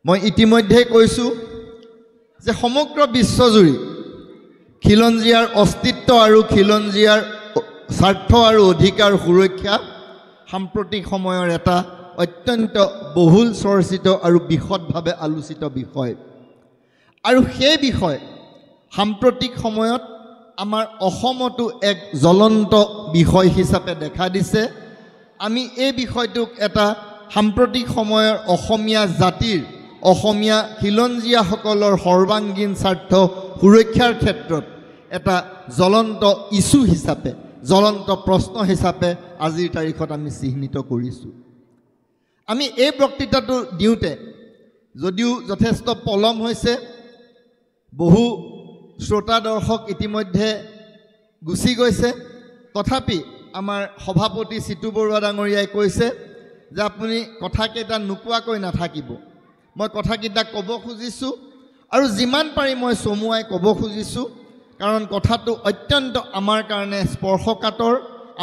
মই ইতিমধ্যে কৈছোঁ যে সমগ্ৰ বিশ্বজুৰি খিলঞ্জীয়াৰ অস্তিত্ব আৰু খিলঞ্জীয়াৰ স্বাৰ্থ আৰু অধিকাৰ সুৰক্ষা সাম্প্ৰতিক সময়ৰ এটা অত্যন্ত বহুল চৰ্চিত আৰু বিশদভাৱে আলোচিত বিষয়। আৰু সেই বিষয় সাম্প্ৰতিক সময়ত আমাৰ অসমতো এক জ্বলন্ত বিষয় হিচাপে দেখা দিছে। আমি এই বিষয়টোক এটা সাম্প্ৰতিক সময়ৰ অসমীয়া জাতিৰ অসমীয়া খিলঞ্জীয়াসকলৰ সৰ্বাংগীন স্বাৰ্থ সুৰক্ষাৰ ক্ষেত্ৰত এটা জ্বলন্ত ইছ্যু হিচাপে জ্বলন্ত প্ৰশ্ন হিচাপে আজিৰ তাৰিখত আমি চিহ্নিত কৰিছোঁ। আমি এই বক্তৃতাটো দিওঁতে যদিও যথেষ্ট পলম হৈছে, বহু শ্ৰোতা দৰ্শক ইতিমধ্যে গুচি গৈছে, তথাপি আমাৰ সভাপতি চিতু বৰুৱা ডাঙৰীয়াই কৈছে যে আপুনি কথাকেইটা নোকোৱাকৈ নাথাকিব। মই কথাকেইটা ক'ব খুজিছোঁ আৰু যিমান পাৰি মই চমুৱাই ক'ব খুজিছোঁ, কাৰণ কথাটো অত্যন্ত আমাৰ কাৰণে স্পৰ্শকাতৰ,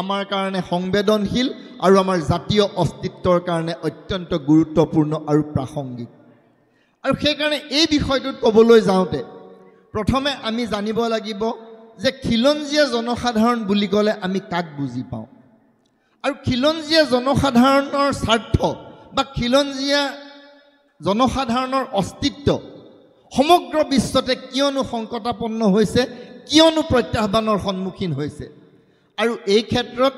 আমাৰ কাৰণে সংবেদনশীল আৰু আমাৰ জাতীয় অস্তিত্বৰ কাৰণে অত্যন্ত গুৰুত্বপূৰ্ণ আৰু প্ৰাসংগিক। আৰু সেইকাৰণে এই বিষয়টোত ক'বলৈ যাওঁতে প্ৰথমে আমি জানিব লাগিব যে খিলঞ্জীয়া জনসাধাৰণ বুলি ক'লে আমি কাক বুজি পাওঁ, আৰু খিলঞ্জীয়া জনসাধাৰণৰ স্বাৰ্থ বা খিলঞ্জীয়া জনসাধাৰণৰ অস্তিত্ব সমগ্ৰ বিশ্বতে কিয়নো সংকটাপন্ন হৈছে, কিয়নো প্ৰত্যাহ্বানৰ সন্মুখীন হৈছে। আৰু এই ক্ষেত্ৰত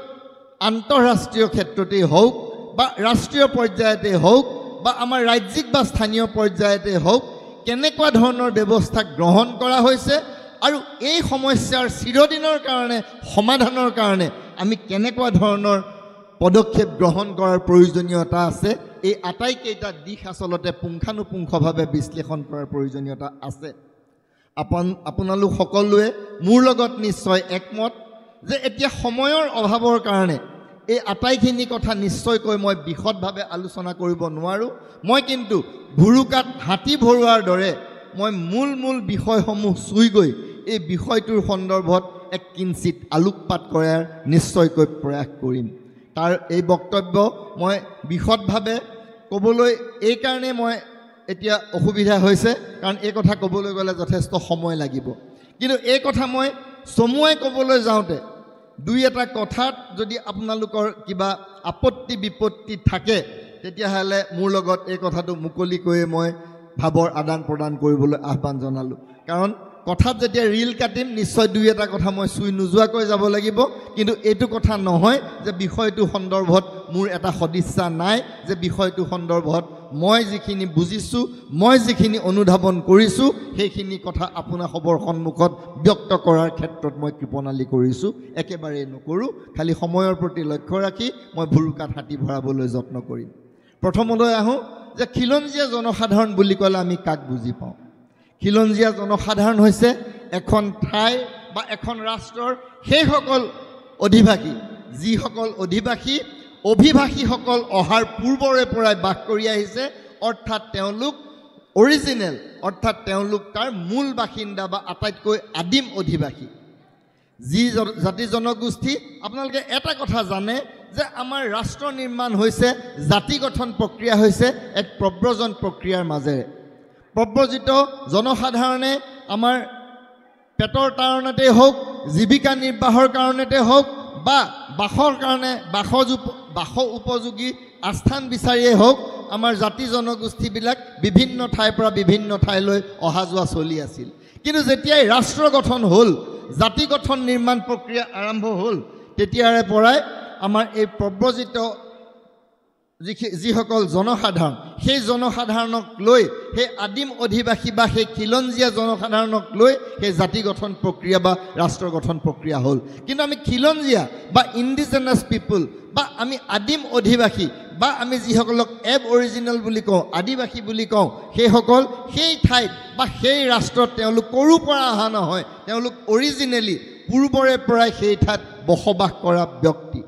আন্তঃৰাষ্ট্ৰীয় ক্ষেত্ৰতেই হওক বা ৰাষ্ট্ৰীয় পৰ্যায়তে হওক বা আমাৰ ৰাজ্যিক বা স্থানীয় পৰ্যায়তে হওক কেনেকুৱা ধৰণৰ ব্যৱস্থা গ্ৰহণ কৰা হৈছে আৰু এই সমস্যাৰ চিৰদিনৰ কাৰণে সমাধানৰ কাৰণে আমি কেনেকুৱা ধৰণৰ পদক্ষেপ গ্ৰহণ কৰাৰ প্ৰয়োজনীয়তা আছে, এই আটাইকেইটা দিশ আচলতে পুংখানুপুংখভাৱে বিশ্লেষণ কৰাৰ প্ৰয়োজনীয়তা আছে। আপোনালোক সকলোৱে মোৰ লগত নিশ্চয় একমত যে এতিয়া সময়ৰ অভাৱৰ কাৰণে এই আটাইখিনি কথা নিশ্চয়কৈ মই বিশদভাৱে আলোচনা কৰিব নোৱাৰোঁ। মই কিন্তু ভুৰুকাত হাতী ভৰোৱাৰ দৰে মই মূল বিষয়সমূহ চুই গৈ এই বিষয়টোৰ সন্দৰ্ভত এক কিঞ্চিত আলোকপাত কৰাৰ নিশ্চয়কৈ প্ৰয়াস কৰিম। তাৰ এই বক্তব্য মই বিশদভাৱে ক'বলৈ এইকাৰণে মই এতিয়া অসুবিধা হৈছে, কাৰণ এই কথা ক'বলৈ গ'লে যথেষ্ট সময় লাগিব। কিন্তু এই কথা মই চমুৱাই ক'বলৈ যাওঁতে দুই এটা কথাত যদি আপোনালোকৰ কিবা আপত্তি বিপত্তি থাকে তেতিয়াহ'লে মোৰ লগত এই কথাটো মুকলিকৈয়ে মই ভাৱৰ আদান প্ৰদান কৰিবলৈ আহ্বান জনালোঁ। কাৰণ কথাত যেতিয়া ৰীল কাটিম নিশ্চয় দুই এটা কথা মই চুই নোযোৱাকৈ যাব লাগিব। কিন্তু এইটো কথা নহয় যে বিষয়টো সন্দৰ্ভত মোৰ এটা সদিচ্ছা নাই, যে বিষয়টো সন্দৰ্ভত মই যিখিনি বুজিছোঁ, মই যিখিনি অনুধাৱন কৰিছোঁ সেইখিনি কথা আপোনাসৱৰ সন্মুখত ব্যক্ত কৰাৰ ক্ষেত্ৰত মই কৃপণালি কৰিছোঁ, একেবাৰেই নকৰোঁ। খালি সময়ৰ প্ৰতি লক্ষ্য ৰাখি মই ভুৰুকাত হাতী ভৰাবলৈ যত্ন কৰিম। প্ৰথমলৈ আহোঁ যে খিলঞ্জীয়া জনসাধাৰণ বুলি ক'লে আমি কাক বুজি পাওঁ। খিলঞ্জীয়া জনসাধাৰণ হৈছে এখন ঠাই বা এখন ৰাষ্ট্ৰৰ সেইসকল অধিবাসী, যিসকল অভিবাসীসকল অহাৰ পূৰ্বৰে পৰাই বাস কৰি আহিছে, অৰ্থাৎ তেওঁলোক অৰিজিনেল, অৰ্থাৎ তেওঁলোক তাৰ মূল বাসিন্দা বা আটাইতকৈ আদিম অধিবাসী। যি জাতি জনগোষ্ঠী, আপোনালোকে এটা কথা জানে যে আমাৰ ৰাষ্ট্ৰ নিৰ্মাণ হৈছে, জাতি গঠন প্ৰক্ৰিয়া হৈছে এক প্ৰব্ৰজন প্ৰক্ৰিয়াৰ মাজেৰে। প্ৰব্ৰজিত জনসাধাৰণে আমাৰ পেটৰ কাৰণতে হওক, জীৱিকা নিৰ্বাহৰ কাৰণতে হওক বা বাসৰ কাৰণে বাস উপযোগী আস্থান বিচাৰিয়েই হওক, আমাৰ জাতি জনগোষ্ঠীবিলাক বিভিন্ন ঠাইৰ পৰা বিভিন্ন ঠাইলৈ অহা যোৱা চলি আছিল। কিন্তু যেতিয়াই ৰাষ্ট্ৰ গঠন হ'ল, জাতি গঠন নিৰ্মাণ প্ৰক্ৰিয়া আৰম্ভ হ'ল, তেতিয়াৰে পৰাই আমাৰ এই প্ৰব্ৰজিত যিসকল জনসাধাৰণ, সেই জনসাধাৰণক লৈ, সেই আদিম অধিবাসী বা সেই খিলঞ্জীয়া জনসাধাৰণক লৈ সেই জাতি গঠন প্ৰক্ৰিয়া বা ৰাষ্ট্ৰ গঠন প্ৰক্ৰিয়া হ'ল। কিন্তু আমি খিলঞ্জীয়া বা ইণ্ডিজিনাছ পিপুল বা আমি আদিম অধিবাসী বা আমি যিসকলক এব অৰিজিনেল বুলি কওঁ, আদিবাসী বুলি কওঁ, সেইসকল সেই ঠাইত বা সেই ৰাষ্ট্ৰত তেওঁলোক ক'ৰো পৰা অহা নহয়, তেওঁলোক অৰিজিনেলি পূৰ্বৰে পৰাই সেই ঠাইত বসবাস কৰা ব্যক্তি।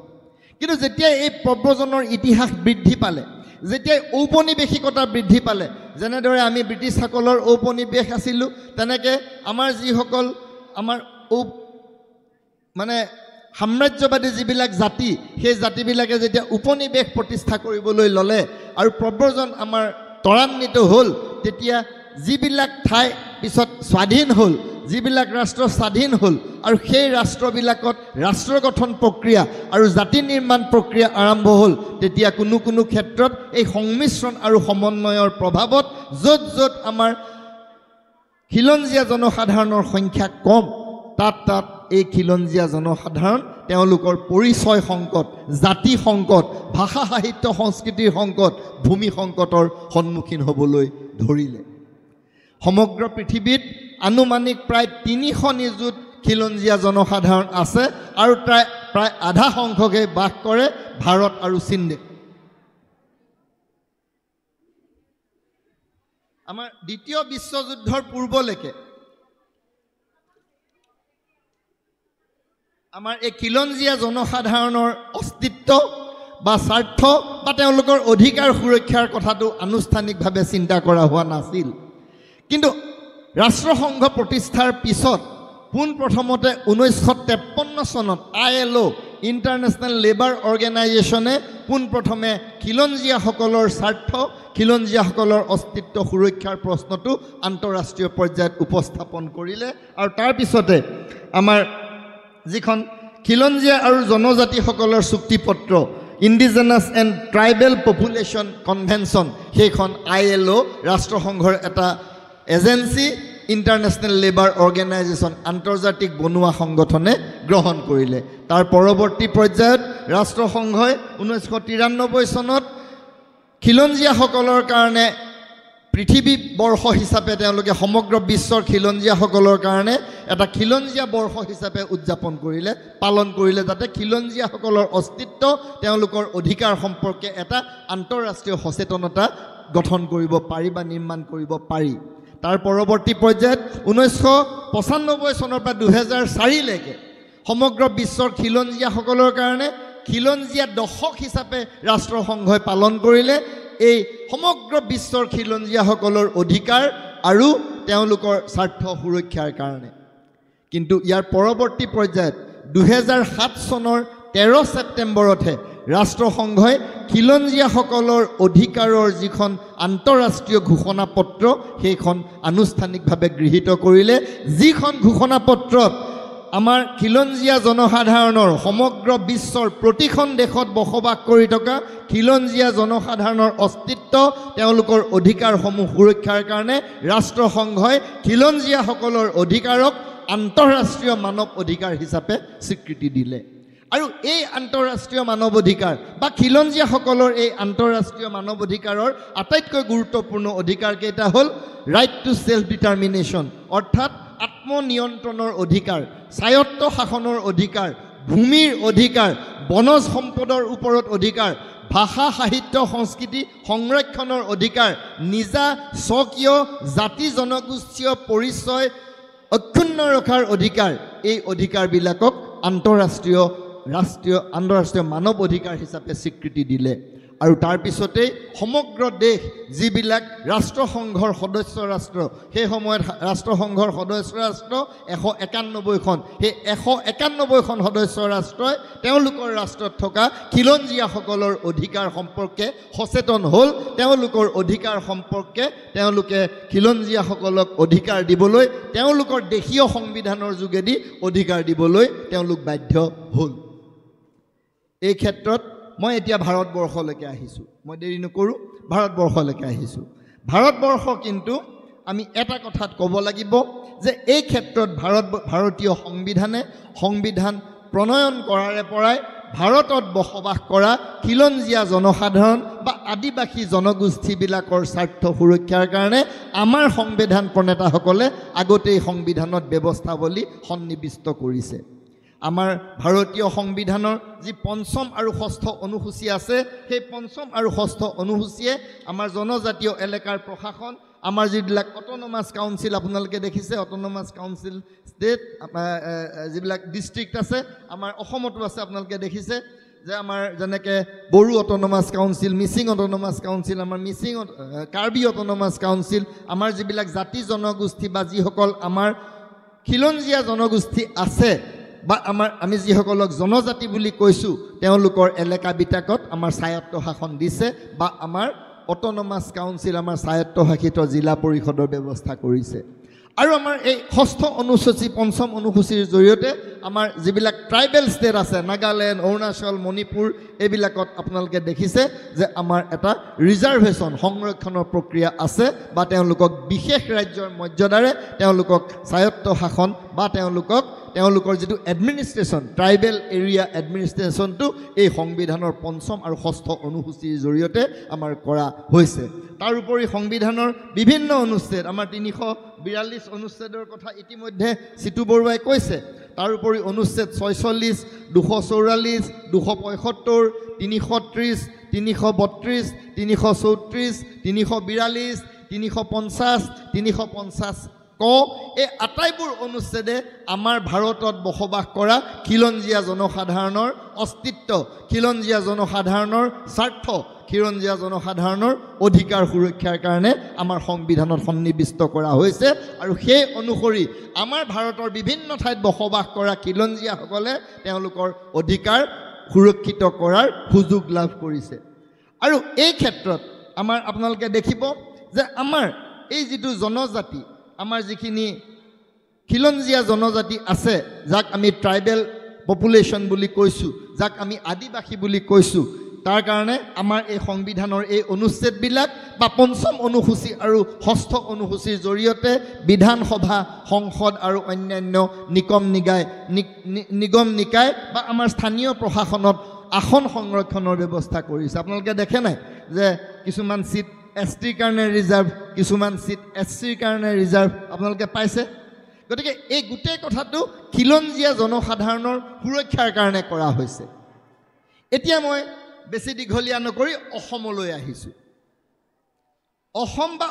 কিন্তু যেতিয়াই এই প্ৰব্ৰজনৰ ইতিহাস বৃদ্ধি পালে, যেতিয়াই ঔপনিৱেশিকতা বৃদ্ধি পালে, যেনেদৰে আমি ব্ৰিটিছসকলৰ ঔপনিৱেশ আছিলোঁ, তেনেকৈ আমাৰ যিসকল আমাৰ সাম্ৰাজ্যবাদী যিবিলাক জাতি, সেই জাতিবিলাকে যেতিয়া উপনিৱেশ প্ৰতিষ্ঠা কৰিবলৈ ল'লে আৰু প্ৰব্ৰজন আমাৰ ত্বৰান্বিত হ'ল, তেতিয়া যিবিলাক ঠাই পিছত স্বাধীন হ'ল, যিবিলাক ৰাষ্ট্ৰ স্বাধীন হ'ল আৰু সেই ৰাষ্ট্ৰবিলাকত ৰাষ্ট্ৰ গঠন প্ৰক্ৰিয়া আৰু জাতি নিৰ্মাণ প্ৰক্ৰিয়া আৰম্ভ হ'ল, তেতিয়া কোনো ক্ষেত্ৰত এই সংমিশ্ৰণ আৰু সমন্বয়ৰ প্ৰভাৱত য'ত য'ত আমাৰ খিলঞ্জীয়া জনসাধাৰণৰ সংখ্যা কম, তাত এই খিলঞ্জীয়া জনসাধাৰণ তেওঁলোকৰ পৰিচয় সংকট, জাতি সংকট, ভাষা সাহিত্য সংস্কৃতিৰ সংকট, ভূমি সংকটৰ সন্মুখীন হ'বলৈ ধৰিলে। সমগ্ৰ পৃথিৱীত আনুমানিক প্ৰায় ৩০০ নিযুত খিলঞ্জীয়া জনসাধাৰণ আছে আৰু প্ৰায় আধা সংখ্যকে বাস কৰে ভাৰত আৰু চীন দেশ। আমাৰ দ্বিতীয় বিশ্বযুদ্ধৰ পূৰ্বলৈকে আমাৰ এই খিলঞ্জীয়া জনসাধাৰণৰ অস্তিত্ব বা স্বাৰ্থ বা তেওঁলোকৰ অধিকাৰ সুৰক্ষাৰ কথাটো আনুষ্ঠানিকভাৱে চিন্তা কৰা হোৱা নাছিল। কিন্তু ৰাষ্ট্ৰসংঘ প্ৰতিষ্ঠাৰ পিছত পোনপ্ৰথমতে 1953 চনত ILO ইণ্টাৰনেশ্যনেল লেবাৰ অৰ্গেনাইজেশ্যনে পোনপ্ৰথমে খিলঞ্জীয়াসকলৰ স্বাৰ্থ, খিলঞ্জীয়াসকলৰ অস্তিত্ব সুৰক্ষাৰ প্ৰশ্নটো আন্তঃৰাষ্ট্ৰীয় পৰ্যায়ত উপস্থাপন কৰিলে। আৰু তাৰপিছতে আমাৰ যিখন খিলঞ্জীয়া আৰু জনজাতিসকলৰ চুক্তিপত্ৰ indigenous and tribal population convention, সেইখন ILO ৰাষ্ট্ৰসংঘৰ এটা এজেঞ্চি, ইণ্টাৰনেশ্যনেল লেবাৰ অৰ্গেনাইজেশ্যন, আন্তৰ্জাতিক বনোৱা সংগঠনে গ্ৰহণ কৰিলে। তাৰ পৰৱৰ্তী পৰ্যায়ত ৰাষ্ট্ৰসংঘই 1993 চনত খিলঞ্জীয়াসকলৰ কাৰণে পৃথিৱী বৰ্ষ হিচাপে তেওঁলোকে সমগ্ৰ বিশ্বৰ খিলঞ্জীয়াসকলৰ কাৰণে এটা খিলঞ্জীয়া বৰ্ষ হিচাপে উদযাপন কৰিলে, পালন কৰিলে, যাতে খিলঞ্জীয়াসকলৰ অস্তিত্ব, তেওঁলোকৰ অধিকাৰ সম্পৰ্কে এটা আন্তঃৰাষ্ট্ৰীয় সচেতনতা গঠন কৰিব পাৰি বা নিৰ্মাণ কৰিব পাৰি। তাৰ পৰৱৰ্তী পৰ্যায়ত 1995 চনৰ পৰা 2004লৈকে সমগ্ৰ বিশ্বৰ খিলঞ্জীয়াসকলৰ কাৰণে খিলঞ্জীয়া দশক হিচাপে ৰাষ্ট্ৰসংঘই পালন কৰিলে, এই সমগ্ৰ বিশ্বৰ খিলঞ্জীয়াসকলৰ অধিকাৰ আৰু তেওঁলোকৰ স্বাৰ্থ সুৰক্ষাৰ কাৰণে। কিন্তু ইয়াৰ পৰৱৰ্তী পৰ্যায়ত 2007 চনৰ 13 ছেপ্টেম্বৰতহে ৰাষ্ট্ৰসংঘই খিলঞ্জীয়াসকলৰ অধিকাৰৰ যিখন আন্তঃৰাষ্ট্ৰীয় ঘোষণাপত্ৰ সেইখন আনুষ্ঠানিকভাৱে গৃহীত কৰিলে, যিখন ঘোষণাপত্ৰত আমাৰ খিলঞ্জীয়া জনসাধাৰণৰ সমগ্ৰ বিশ্বৰ প্ৰতিখন দেশত বসবাস কৰি থকা খিলঞ্জীয়া জনসাধাৰণৰ অস্তিত্ব, তেওঁলোকৰ অধিকাৰসমূহ সুৰক্ষাৰ কাৰণে ৰাষ্ট্ৰসংঘই খিলঞ্জীয়াসকলৰ অধিকাৰক আন্তঃৰাষ্ট্ৰীয় মানৱ অধিকাৰ হিচাপে স্বীকৃতি দিলে। আৰু এই আন্তঃৰাষ্ট্ৰীয় মানৱ অধিকাৰ বা খিলঞ্জীয়াসকলৰ এই আন্তঃৰাষ্ট্ৰীয় মানৱ অধিকাৰৰ আটাইতকৈ গুৰুত্বপূৰ্ণ অধিকাৰ কেইটা হ'ল ৰাইট টু ছেল্ফ ডিটাৰমিনেশ্যন, অৰ্থাৎ আত্মনিয়ন্ত্ৰণৰ অধিকাৰ, স্বায়ত্ব শাসনৰ অধিকাৰ, ভূমিৰ অধিকাৰ, বনজ সম্পদৰ ওপৰত অধিকাৰ, ভাষা সাহিত্য সংস্কৃতি সংৰক্ষণৰ অধিকাৰ, নিজা স্বকীয় জাতি জনগোষ্ঠীয় পৰিচয় অক্ষুণ্ণ ৰখাৰ অধিকাৰ। এই অধিকাৰবিলাকক আন্তঃৰাষ্ট্ৰীয় মানৱ অধিকাৰ হিচাপে স্বীকৃতি দিলে। আৰু তাৰপিছতেই সমগ্ৰ দেশ যিবিলাক ৰাষ্ট্ৰসংঘৰ সদস্য ৰাষ্ট্ৰ, সেই সময়ত ৰাষ্ট্ৰসংঘৰ সদস্য ৰাষ্ট্ৰ 191খন, সেই 191খন সদস্য ৰাষ্ট্ৰই তেওঁলোকৰ ৰাষ্ট্ৰত থকা খিলঞ্জীয়াসকলৰ অধিকাৰ সম্পৰ্কে সচেতন হ'ল, তেওঁলোকৰ অধিকাৰ সম্পৰ্কে তেওঁলোকে খিলঞ্জীয়াসকলক অধিকাৰ দিবলৈ, তেওঁলোকৰ দেশীয় সংবিধানৰ যোগেদি অধিকাৰ দিবলৈ তেওঁলোক বাধ্য হ'ল। এই ক্ষেত্ৰত মই এতিয়া ভাৰতবৰ্ষলৈকে আহিছোঁ, মই দেৰি নকৰোঁ, ভাৰতবৰ্ষলৈকে আহিছোঁ। ভাৰতবৰ্ষ কিন্তু আমি এটা কথাত ক'ব লাগিব যে এই ক্ষেত্ৰত ভাৰতীয় সংবিধান প্ৰণয়ন কৰাৰে পৰাই ভাৰতত বসবাস কৰা খিলঞ্জীয়া জনসাধাৰণ বা আদিবাসী জনগোষ্ঠীবিলাকৰ স্বাৰ্থ সুৰক্ষাৰ কাৰণে আমাৰ সংবিধান প্ৰণেতাসকলে আগতেই সংবিধানত ব্যৱস্থাৱলী সন্নিৱিষ্ট কৰিছে। আমাৰ ভাৰতীয় সংবিধানৰ যি ৫ম আৰু ৬ষ্ঠ অনুসূচী আছে, সেই ৫ম আৰু ৬ষ্ঠ অনুসূচীয়ে আমাৰ জনজাতীয় এলেকাৰ প্ৰশাসন, আমাৰ যিবিলাক অট'নমাছ কাউন্সিল আপোনালোকে দেখিছে, অট'নমাছ কাউন্সিল ষ্টেট যিবিলাক ডিষ্ট্ৰিক্ট আছে, আমাৰ অসমতো আছে, আপোনালোকে দেখিছে যে আমাৰ যেনেকৈ Bodo autonomous council, Mising autonomous council, আমাৰ কাৰ্বি অট'নমাছ কাউন্সিল, আমাৰ যিবিলাক জাতি জনগোষ্ঠী বা যিসকল আমাৰ খিলঞ্জীয়া জনগোষ্ঠী আছে বা আমি যিসকলক জনজাতি বুলি কৈছোঁ, তেওঁলোকৰ এলেকাবিলাকত আমাৰ স্বায়ত্ব শাসন দিছে বা আমাৰ অট'নমাছ কাউন্সিল আমাৰ স্বায়ত্তশাসিত জিলা পৰিষদৰ ব্যৱস্থা কৰিছে আৰু আমাৰ এই ষষ্ঠ অনুসূচী পঞ্চম অনুসূচীৰ জৰিয়তে আমাৰ যিবিলাক ট্ৰাইবেল ষ্টেট আছে নাগালেণ্ড অৰুণাচল মণিপুৰ এইবিলাকত আপোনালোকে দেখিছে যে আমাৰ এটা ৰিজাৰ্ভেশ্যন সংৰক্ষণৰ প্ৰক্ৰিয়া আছে বা তেওঁলোকক বিশেষ ৰাজ্যৰ মৰ্যাদাৰে তেওঁলোকক স্বায়ত্তশাসন বা তেওঁলোকৰ যিটো এডমিনিষ্ট্ৰেশ্যন ট্ৰাইবেল এৰিয়া এডমিনিষ্ট্ৰেশ্যনটো এই সংবিধানৰ পঞ্চম আৰু ষষ্ঠ অনুসূচীৰ জৰিয়তে আমাৰ কৰা হৈছে তাৰোপৰি সংবিধানৰ বিভিন্ন অনুচ্ছেদ আমাৰ 342 অনুচ্ছেদৰ কথা ইতিমধ্যে চিতু বৰুৱাই কৈছে তাৰোপৰি অনুচ্ছেদ 46 244 275 330 332 334 342 350 350 এই আটাইবোৰ অনুচ্ছেদে আমাৰ ভাৰতত বসবাস কৰা খিলঞ্জীয়া জনসাধাৰণৰ অস্তিত্ব খিলঞ্জীয়া জনসাধাৰণৰ স্বাৰ্থ খিলঞ্জীয়া জনসাধাৰণৰ অধিকাৰ সুৰক্ষাৰ কাৰণে আমাৰ সংবিধানত সন্নিৱিষ্ট কৰা হৈছে আৰু সেই অনুসৰি আমাৰ ভাৰতৰ বিভিন্ন ঠাইত বসবাস কৰা খিলঞ্জীয়াসকলে তেওঁলোকৰ অধিকাৰ সুৰক্ষিত কৰাৰ সুযোগ লাভ কৰিছে আৰু এই ক্ষেত্ৰত আমাৰ আপোনালোকে দেখিব যে আমাৰ এই যিটো জনজাতি আমাৰ যিখিনি খিলঞ্জীয়া জনজাতি আছে যাক আমি ট্ৰাইবেল পপুলেশ্যন বুলি কৈছোঁ যাক আমি আদিবাসী বুলি কৈছোঁ তাৰ কাৰণে আমাৰ এই সংবিধানৰ এই অনুচ্ছেদবিলাক বা পঞ্চম অনুসূচী আৰু ষষ্ঠ অনুসূচীৰ জৰিয়তে বিধানসভা সংসদ আৰু অন্যান্য নিগম নিকায় বা আমাৰ স্থানীয় প্ৰশাসনত আসন সংৰক্ষণৰ ব্যৱস্থা কৰিছে আপোনালোকে দেখে নাই যে কিছুমান চিট এছটিৰ কাৰণে ৰিজাৰ্ভ কিছুমান চিট এছচিৰ কাৰণে ৰিজাৰ্ভ আপোনালোকে পাইছে গতিকে এই গোটেই কথাটো খিলঞ্জীয়া জনসাধাৰণৰ সুৰক্ষাৰ কাৰণে কৰা হৈছে এতিয়া মই বেছি দীঘলীয়া নকৰি অসমলৈ আহিছোঁ অসম বা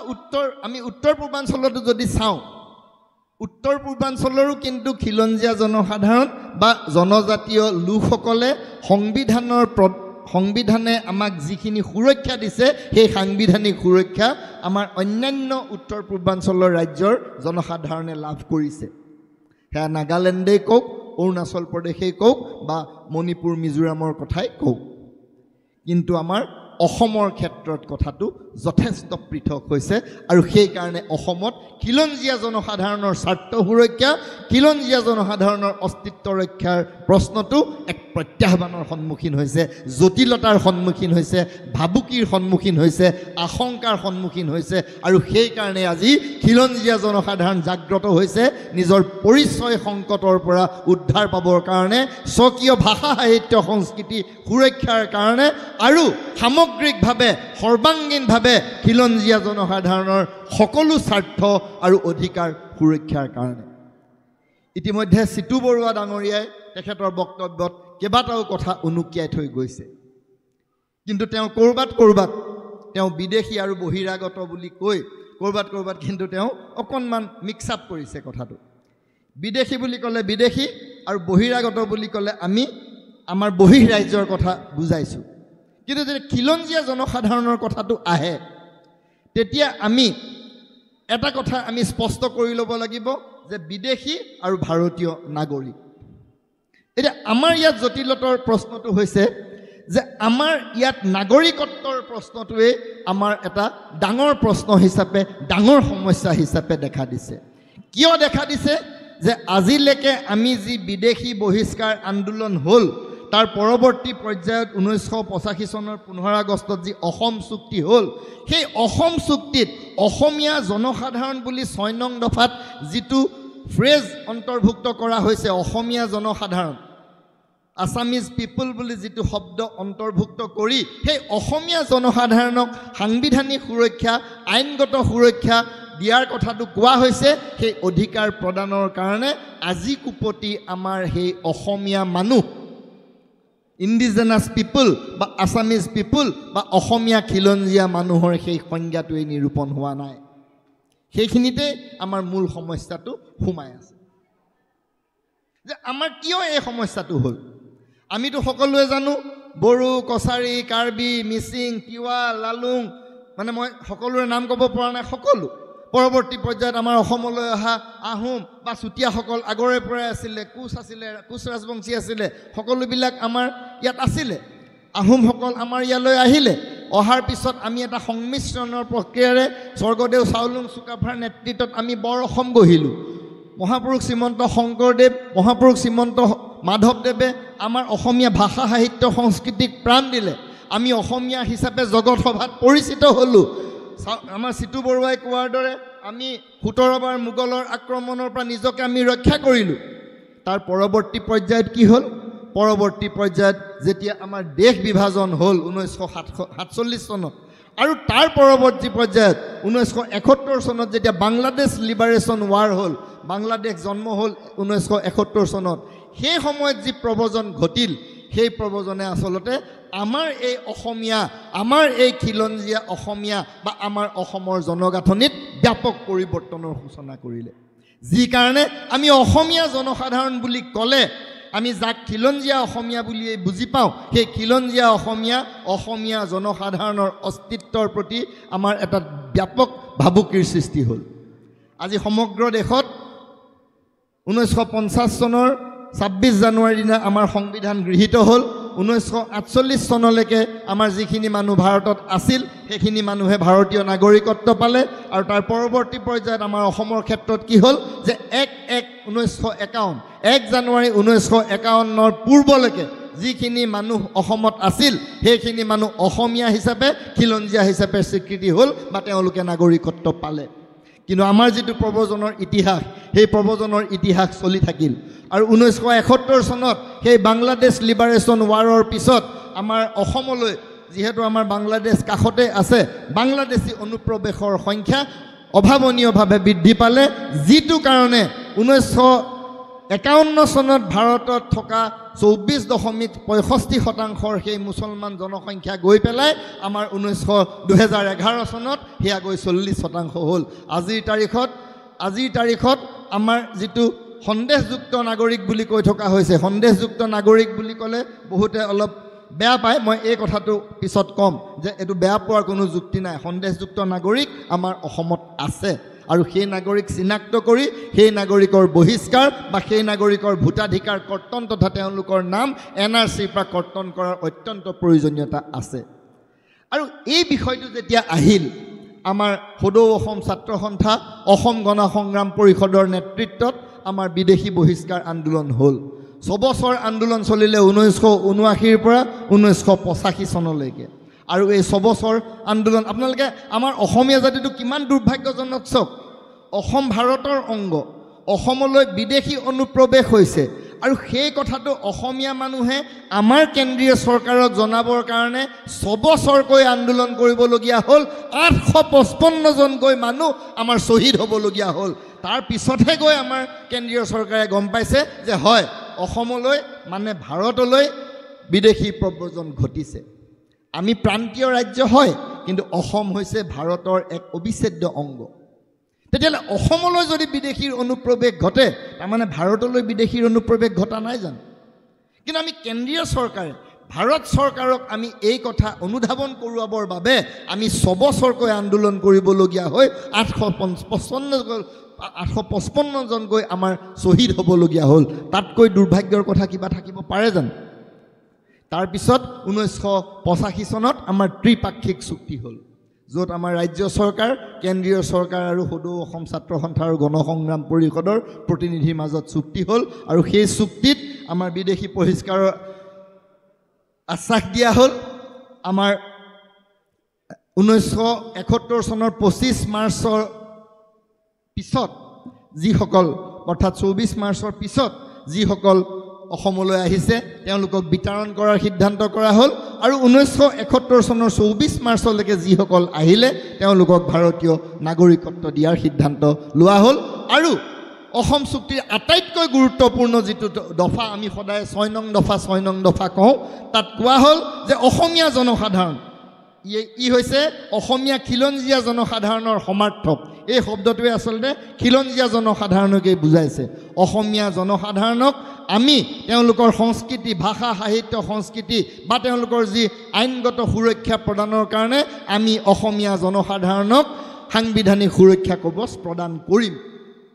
আমি উত্তৰ পূৰ্বাঞ্চলতো যদি চাওঁ উত্তৰ পূৰ্বাঞ্চলৰো কিন্তু খিলঞ্জীয়া জনসাধাৰণ বা জনজাতীয় লোকসকলে সংবিধানে আমাক যিখিনি সুৰক্ষা দিছে সেই সাংবিধানিক সুৰক্ষা আমাৰ অন্যান্য উত্তৰ পূৰ্বাঞ্চলৰ ৰাজ্যৰ জনসাধাৰণে লাভ কৰিছে সেয়া নাগালেণ্ডেই কওক অৰুণাচল প্ৰদেশেই কওক বা মণিপুৰ মিজোৰামৰ কথাই কওক কিন্তু আমাৰ অসমৰ ক্ষেত্ৰত কথাটো যথেষ্ট পৃথক হৈছে আৰু সেইকাৰণে অসমত খিলঞ্জীয়া জনসাধাৰণৰ স্বাৰ্থ সুৰক্ষা খিলঞ্জীয়া জনসাধাৰণৰ অস্তিত্ব ৰক্ষাৰ প্ৰশ্নটো এক প্ৰত্যাহ্বানৰ সন্মুখীন হৈছে জটিলতাৰ সন্মুখীন হৈছে ভাবুকিৰ সন্মুখীন হৈছে আশংকাৰ সন্মুখীন হৈছে আৰু সেইকাৰণে আজি খিলঞ্জীয়া জনসাধাৰণ জাগ্ৰত হৈছে নিজৰ পৰিচয় সংকটৰ পৰা উদ্ধাৰ পাবৰ কাৰণে স্বকীয় ভাষা সাহিত্য সংস্কৃতি সুৰক্ষাৰ কাৰণে আৰু সামগ্ৰিকভাৱে সৰ্বাংগীনভাৱে খিলঞ্জীয়া জনসাধাৰণৰ সকলো স্বাৰ্থ আৰু অধিকাৰ সুৰক্ষাৰ কাৰণে ইতিমধ্যে চিতু বৰুৱা ডাঙৰীয়াই তেখেতৰ বক্তব্যত কেইবাটাও কথা উনুকিয়াই থৈ গৈছে কিন্তু তেওঁ ক'ৰবাত তেওঁ বিদেশী আৰু বহিৰাগত বুলি কৈ ক'ৰবাত কিন্তু তেওঁ অকণমান মিক্স আপ কৰিছে কথাটো বিদেশী বুলি ক'লে বিদেশী আৰু বহিৰাগত বুলি ক'লে আমি আমাৰ বহিঃ ৰাজ্যৰ কথা বুজাইছোঁ কিন্তু যদি খিলঞ্জীয়া জনসাধাৰণৰ কথাটো আহে তেতিয়া আমি এটা কথা আমি স্পষ্ট কৰি ল'ব লাগিব যে বিদেশী আৰু ভাৰতীয় নাগৰিক এতিয়া আমাৰ ইয়াত জটিলতাৰ প্ৰশ্নটো হৈছে যে আমাৰ ইয়াত নাগৰিকত্বৰ প্ৰশ্নটোৱে আমাৰ এটা ডাঙৰ প্ৰশ্ন হিচাপে ডাঙৰ সমস্যা হিচাপে দেখা দিছে কিয় দেখা দিছে যে আজিলৈকে আমি যি বিদেশী বহিষ্কাৰ আন্দোলন হ'ল তাৰ পৰৱৰ্তী পৰ্যায়ত 1985 চনৰ 15 আগষ্টত যি অসম চুক্তি হ'ল সেই অসম চুক্তিত অসমীয়া জনসাধাৰণ বুলি 6 নং দফাত যিটো ফ্ৰেজ অন্তৰ্ভুক্ত কৰা হৈছে অসমীয়া জনসাধাৰণ আসামিজ পিপল বুলি যিটো শব্দ অন্তৰ্ভুক্ত কৰি সেই অসমীয়া জনসাধাৰণক সাংবিধানিক সুৰক্ষা আইনগত সুৰক্ষা দিয়াৰ কথাটো কোৱা হৈছে সেই অধিকাৰ প্ৰদানৰ কাৰণে আজি কুপতি আমাৰ সেই অসমীয়া মানুহ ইণ্ডিজেনাছ পিপল বা আসামিজ পিপল বা অসমীয়া খিলঞ্জীয়া মানুহৰ সেই সংজ্ঞাটোৱে নিৰূপণ হোৱা নাই সেইখিনিতে আমাৰ মূল সমস্যাটো সোমাই আছে যে আমাৰ কিয় এই সমস্যাটো হ'ল আমিতো সকলোৱে জানো বড়ো কছাৰী কাৰ্বি মিচিং তিৱা লালুং মানে মই সকলোৰে নাম ক'ব পৰা নাই সকলো পৰৱৰ্তী পৰ্যায়ত আমাৰ অসমলৈ অহা আহোম বা চুতীয়াসকল আগৰে পৰাই আছিলে কোচ ৰাজবংশী আছিলে সকলোবিলাক আমাৰ ইয়াত আছিলে আহোমসকল আমাৰ ইয়ালৈ আহিলে অহাৰ পিছত আমি এটা সংমিশ্ৰণৰ প্ৰক্ৰিয়াৰে স্বৰ্গদেউ চাওলুং চুকাফাৰ নেতৃত্বত আমি বৰ অসম গঢ়িলোঁ। মহাপুৰুষ শ্ৰীমন্ত শংকৰদেৱ, মহাপুৰুষ শ্ৰীমন্ত মাধৱদেৱে আমাৰ অসমীয়া ভাষা সাহিত্য সংস্কৃতিক প্ৰাণ দিলে। আমি অসমীয়া হিচাপে জগত সভাত পৰিচিত হ'লোঁ। আমাৰ চিতু বৰুৱাই কোৱাৰ দৰে আমি 17 বাৰ মোগলৰ আক্ৰমণৰ পৰা নিজকে আমি ৰক্ষা কৰিলোঁ। তাৰ পৰৱৰ্তী পৰ্যায়ত কি হ'ল? পৰৱৰ্তী পৰ্যায়ত যেতিয়া আমাৰ দেশ বিভাজন হ'ল 1947 চনত, আৰু তাৰ পৰৱৰ্তী পৰ্যায়ত 1971 চনত যেতিয়া বাংলাদেশ লিবাৰেশ্যন ৱাৰ হ'ল, বাংলাদেশ জন্ম হ'ল 1971 চনত, সেই সময়ত যি প্ৰব্ৰজন ঘটিল, সেই প্ৰব্ৰজনে আচলতে আমাৰ এই অসমীয়া, আমাৰ এই খিলঞ্জীয়া অসমীয়া বা আমাৰ অসমৰ জনগাঁথনিত ব্যাপক পৰিৱৰ্তনৰ সূচনা কৰিলে। যি কাৰণে আমি অসমীয়া জনসাধাৰণ বুলি ক'লে আমি যাক খিলঞ্জীয়া অসমীয়া বুলিয়েই বুজি পাওঁ, সেই খিলঞ্জীয়া অসমীয়া জনসাধাৰণৰ অস্তিত্বৰ প্ৰতি আমাৰ এটা ব্যাপক ভাবুকিৰ সৃষ্টি হ'ল। আজি সমগ্ৰ দেশত 1950 চনৰ 26 জানুৱাৰীৰ দিনা আমাৰ সংবিধান গৃহীত হ'ল। 1948 চনলৈকে আমাৰ যিখিনি মানুহ ভাৰতত আছিল সেইখিনি মানুহে ভাৰতীয় নাগৰিকত্ব পালে, আৰু তাৰ পৰৱৰ্তী পৰ্যায়ত আমাৰ অসমৰ ক্ষেত্ৰত কি হ'ল যে 1 জানুৱাৰী 1951 পূৰ্বলৈকে যিখিনি মানুহ অসমত আছিল সেইখিনি মানুহ অসমীয়া হিচাপে, খিলঞ্জীয়া হিচাপে স্বীকৃতি হ'ল বা তেওঁলোকে নাগৰিকত্ব পালে। কিন্তু আমাৰ যিটো প্ৰব্ৰজনৰ ইতিহাস, সেই প্ৰব্ৰজনৰ ইতিহাস চলি থাকিল। আৰু 1971 চনত সেই বাংলাদেশ লিবাৰেশ্যন ৱাৰৰ পিছত আমাৰ অসমলৈ, যিহেতু আমাৰ বাংলাদেশ কাষতে আছে, বাংলাদেশী অনুপ্ৰৱেশৰ সংখ্যা অভাৱনীয়ভাৱে বৃদ্ধি পালে, যিটো কাৰণে 1951 চনত ভাৰতত থকা 24.65% সেই মুছলমান জনসংখ্যা গৈ পেলাই আমাৰ 2011 চনত সেয়া গৈ 40% হ'ল। আজিৰ তাৰিখত আমাৰ যিটো সন্দেহযুক্ত নাগৰিক বুলি কৈ থকা হৈছে, সন্দেহযুক্ত নাগৰিক বুলি ক'লে বহুতে অলপ বেয়া পায়, মই এই কথাটো পিছত ক'ম যে এইটো বেয়া পোৱাৰ কোনো যুক্তি নাই। সন্দেহযুক্ত নাগৰিক আমাৰ অসমত আছে, আৰু সেই নাগৰিক চিনাক্ত কৰি সেই নাগৰিকৰ বহিষ্কাৰ বা সেই নাগৰিকৰ ভোটাধিকাৰ কৰ্তন তথা তেওঁলোকৰ নাম NRCৰ পৰা কৰ্তন কৰাৰ অত্যন্ত প্ৰয়োজনীয়তা আছে। আৰু এই বিষয়টো যেতিয়া আহিল, আমাৰ সদৌ অসম ছাত্ৰ সন্থা, অসম গণ সংগ্ৰাম পৰিষদৰ নেতৃত্বত আমাৰ বিদেশী বহিষ্কাৰ আন্দোলন হ'ল। 6 বছৰ আন্দোলন চলিলে 1979 পৰা 1985 চনলৈকে। আৰু এই 6 বছৰ আন্দোলন, আপোনালোকে আমাৰ অসমীয়া জাতিটো কিমান দুৰ্ভাগ্যজনক চাওক। অসম ভাৰতৰ অংগ, অসমলৈ বিদেশী অনুপ্ৰৱেশ হৈছে, আৰু সেই কথাটো অসমীয়া মানুহে আমাৰ কেন্দ্ৰীয় চৰকাৰক জনাবৰ কাৰণে 6 বছৰকৈ আন্দোলন কৰিবলগীয়া হ'ল। 855জনকৈ মানুহ আমাৰ শ্বহীদ হ'বলগীয়া হ'ল। তাৰ পিছতহে গৈ আমাৰ কেন্দ্ৰীয় চৰকাৰে গম পাইছে যে হয়, অসমলৈ মানে ভাৰতলৈ বিদেশী প্ৰব্ৰজন ঘটিছে। আমি প্ৰান্তীয় ৰাজ্য হয়, কিন্তু অসম হৈছে ভাৰতৰ এক অবিচ্ছেদ্য অংগ। তেতিয়াহ'লে অসমলৈ যদি বিদেশীৰ অনুপ্ৰৱেশ ঘটে, তাৰমানে ভাৰতলৈ বিদেশীৰ অনুপ্ৰৱেশ ঘটা নাই জানো? কিন্তু আমি কেন্দ্ৰীয় চৰকাৰে, ভাৰত চৰকাৰক আমি এই কথা অনুধাৱন কৰোৱাবৰ বাবে আমি 6 বছৰকৈ আন্দোলন কৰিবলগীয়া হৈ 855জনকৈ আমাৰ শ্বহীদ হ'বলগীয়া হ'ল। তাতকৈ দুৰ্ভাগ্যৰ কথা কিবা থাকিব পাৰে জানো? তাৰপিছত 1985 চনত আমাৰ ত্ৰিপাক্ষিক চুক্তি হ'ল, য'ত আমাৰ ৰাজ্য চৰকাৰ, কেন্দ্ৰীয় চৰকাৰ আৰু সদৌ অসম ছাত্ৰ সন্থা আৰু গণ সংগ্ৰাম পৰিষদৰ প্ৰতিনিধিৰ মাজত চুক্তি হ'ল। আৰু সেই চুক্তিত আমাৰ বিদেশী বহিষ্কাৰৰ আশ্বাস দিয়া হ'ল। আমাৰ 1971 চনৰ 25 মাৰ্চৰ পিছত যিসকল, অৰ্থাৎ 24 মাৰ্চৰ পিছত যিসকল অসমলৈ আহিছে তেওঁলোকক বিতৰণ কৰাৰ সিদ্ধান্ত কৰা হ'ল। আৰু 1971 চনৰ 24 মাৰ্চলৈকে যিসকল আহিলে তেওঁলোকক ভাৰতীয় নাগৰিকত্ব দিয়াৰ সিদ্ধান্ত লোৱা হ'ল। আৰু অসম চুক্তিৰ আটাইতকৈ গুৰুত্বপূৰ্ণ যিটো দফা, আমি সদায় 6 নং দফা কওঁ, তাত কোৱা হ'ল যে অসমীয়া জনসাধাৰণ, ই হৈছে অসমীয়া খিলঞ্জীয়া জনসাধাৰণৰ সমাৰ্থক। এই শব্দটোৱে আচলতে খিলঞ্জীয়া জনসাধাৰণকেই বুজাইছে। অসমীয়া জনসাধাৰণক আমি তেওঁলোকৰ সংস্কৃতি, ভাষা, সাহিত্য, সংস্কৃতি বা তেওঁলোকৰ যি আইনগত সুৰক্ষা প্ৰদানৰ কাৰণে আমি অসমীয়া জনসাধাৰণক সাংবিধানিক সুৰক্ষা কৱচ প্ৰদান কৰিম।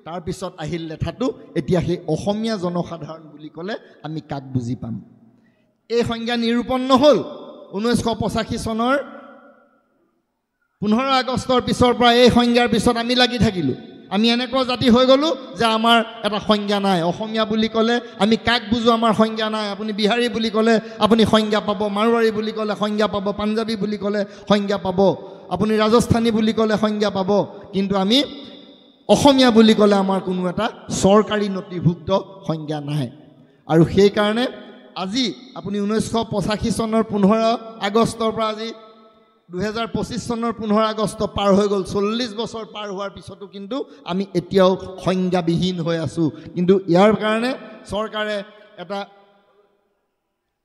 তাৰপিছত আহিল লেঠাটো, এতিয়া সেই অসমীয়া জনসাধাৰণ বুলি ক'লে আমি কাক বুজি পাম? এই সংজ্ঞা নিৰূপণ নহ'ল 1985 চনৰ 15 আগষ্টৰ পিছৰ পৰা এই সংজ্ঞাৰ পিছত আমি লাগি থাকিলোঁ। আমি এনেকুৱা জাতি হৈ গ'লোঁ যে আমাৰ এটা সংজ্ঞা নাই। অসমীয়া বুলি ক'লে আমি কাক বুজোঁ, আমাৰ সংজ্ঞা নাই। আপুনি বিহাৰী বুলি ক'লে আপুনি সংজ্ঞা পাব, মাৰোৱাৰী বুলি ক'লে সংজ্ঞা পাব, পাঞ্জাবী বুলি ক'লে সংজ্ঞা পাব, আপুনি ৰাজস্থানী বুলি ক'লে সংজ্ঞা পাব। কিন্তু আমি অসমীয়া বুলি ক'লে আমাৰ কোনো এটা চৰকাৰী নথিভুক্ত সংজ্ঞা নাই। আৰু সেইকাৰণে আজি আপুনি 1985 চনৰ 15 আগষ্টৰ পৰা আজি 2025 চনৰ 15 আগষ্ট পাৰ হৈ গ'ল। 40 বছৰ পাৰ হোৱাৰ পিছতো কিন্তু আমি এতিয়াও সংজ্ঞাবিহীন হৈ আছোঁ। কিন্তু ইয়াৰ কাৰণে চৰকাৰে এটা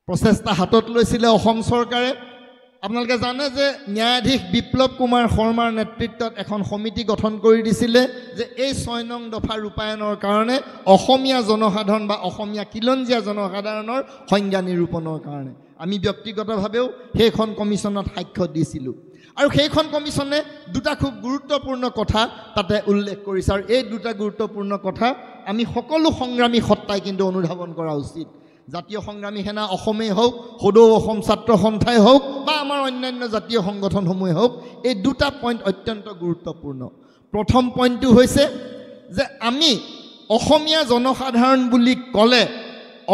প্ৰচেষ্টা হাতত লৈছিলে। অসম চৰকাৰে, আপোনালোকে জানে যে ন্যায়াধীশ বিপ্লৱ কুমাৰ শৰ্মাৰ নেতৃত্বত এখন সমিতি গঠন কৰি দিছিলে যে এই 6 নং দফা ৰূপায়ণৰ কাৰণে অসমীয়া জনসাধাৰণ বা অসমীয়া খিলঞ্জীয়া জনসাধাৰণৰ সংজ্ঞা নিৰূপণৰ কাৰণে। আমি ব্যক্তিগতভাৱেও সেইখন কমিশ্যনত সাক্ষ্য দিছিলোঁ। আৰু সেইখন কমিশ্যনে দুটা খুব গুৰুত্বপূৰ্ণ কথা তাতে উল্লেখ কৰিছে। আৰু এই দুটা গুৰুত্বপূৰ্ণ কথা আমি সকলো সংগ্ৰামী সত্তাই কিন্তু অনুধাৱন কৰা উচিত। জাতীয় সংগ্ৰামী সেনা অসমেই হওক, সদৌ অসম ছাত্ৰ সন্থাই হওক বা আমাৰ অন্যান্য জাতীয় সংগঠনসমূহে হওক, এই দুটা পইণ্ট অত্যন্ত গুৰুত্বপূৰ্ণ। প্ৰথম পইণ্টটো হৈছে যে আমি অসমীয়া জনসাধাৰণ বুলি ক'লে,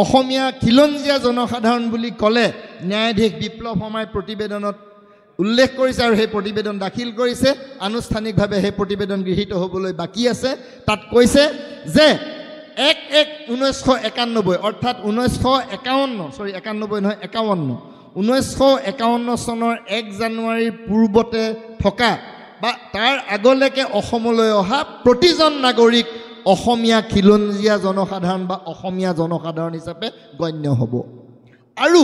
অসমীয়া খিলঞ্জীয়া জনসাধাৰণ বুলি ক'লে ন্যায়াধীশ বিপ্লৱ শৰ্মাই প্ৰতিবেদনত উল্লেখ কৰিছে আৰু সেই প্ৰতিবেদন দাখিল কৰিছে। আনুষ্ঠানিকভাৱে সেই প্ৰতিবেদন গৃহীত হ'বলৈ বাকী আছে। তাত কৈছে যে 1/1/1951 অৰ্থাৎ 1951 চনৰ 1 জানুৱাৰীৰ পূৰ্বতে থকা বা তাৰ আগলৈকে অসমলৈ অহা প্ৰতিজন নাগৰিক অসমীয়া খিলঞ্জীয়া জনসাধাৰণ বা অসমীয়া জনসাধাৰণ হিচাপে গণ্য হ'ব। আৰু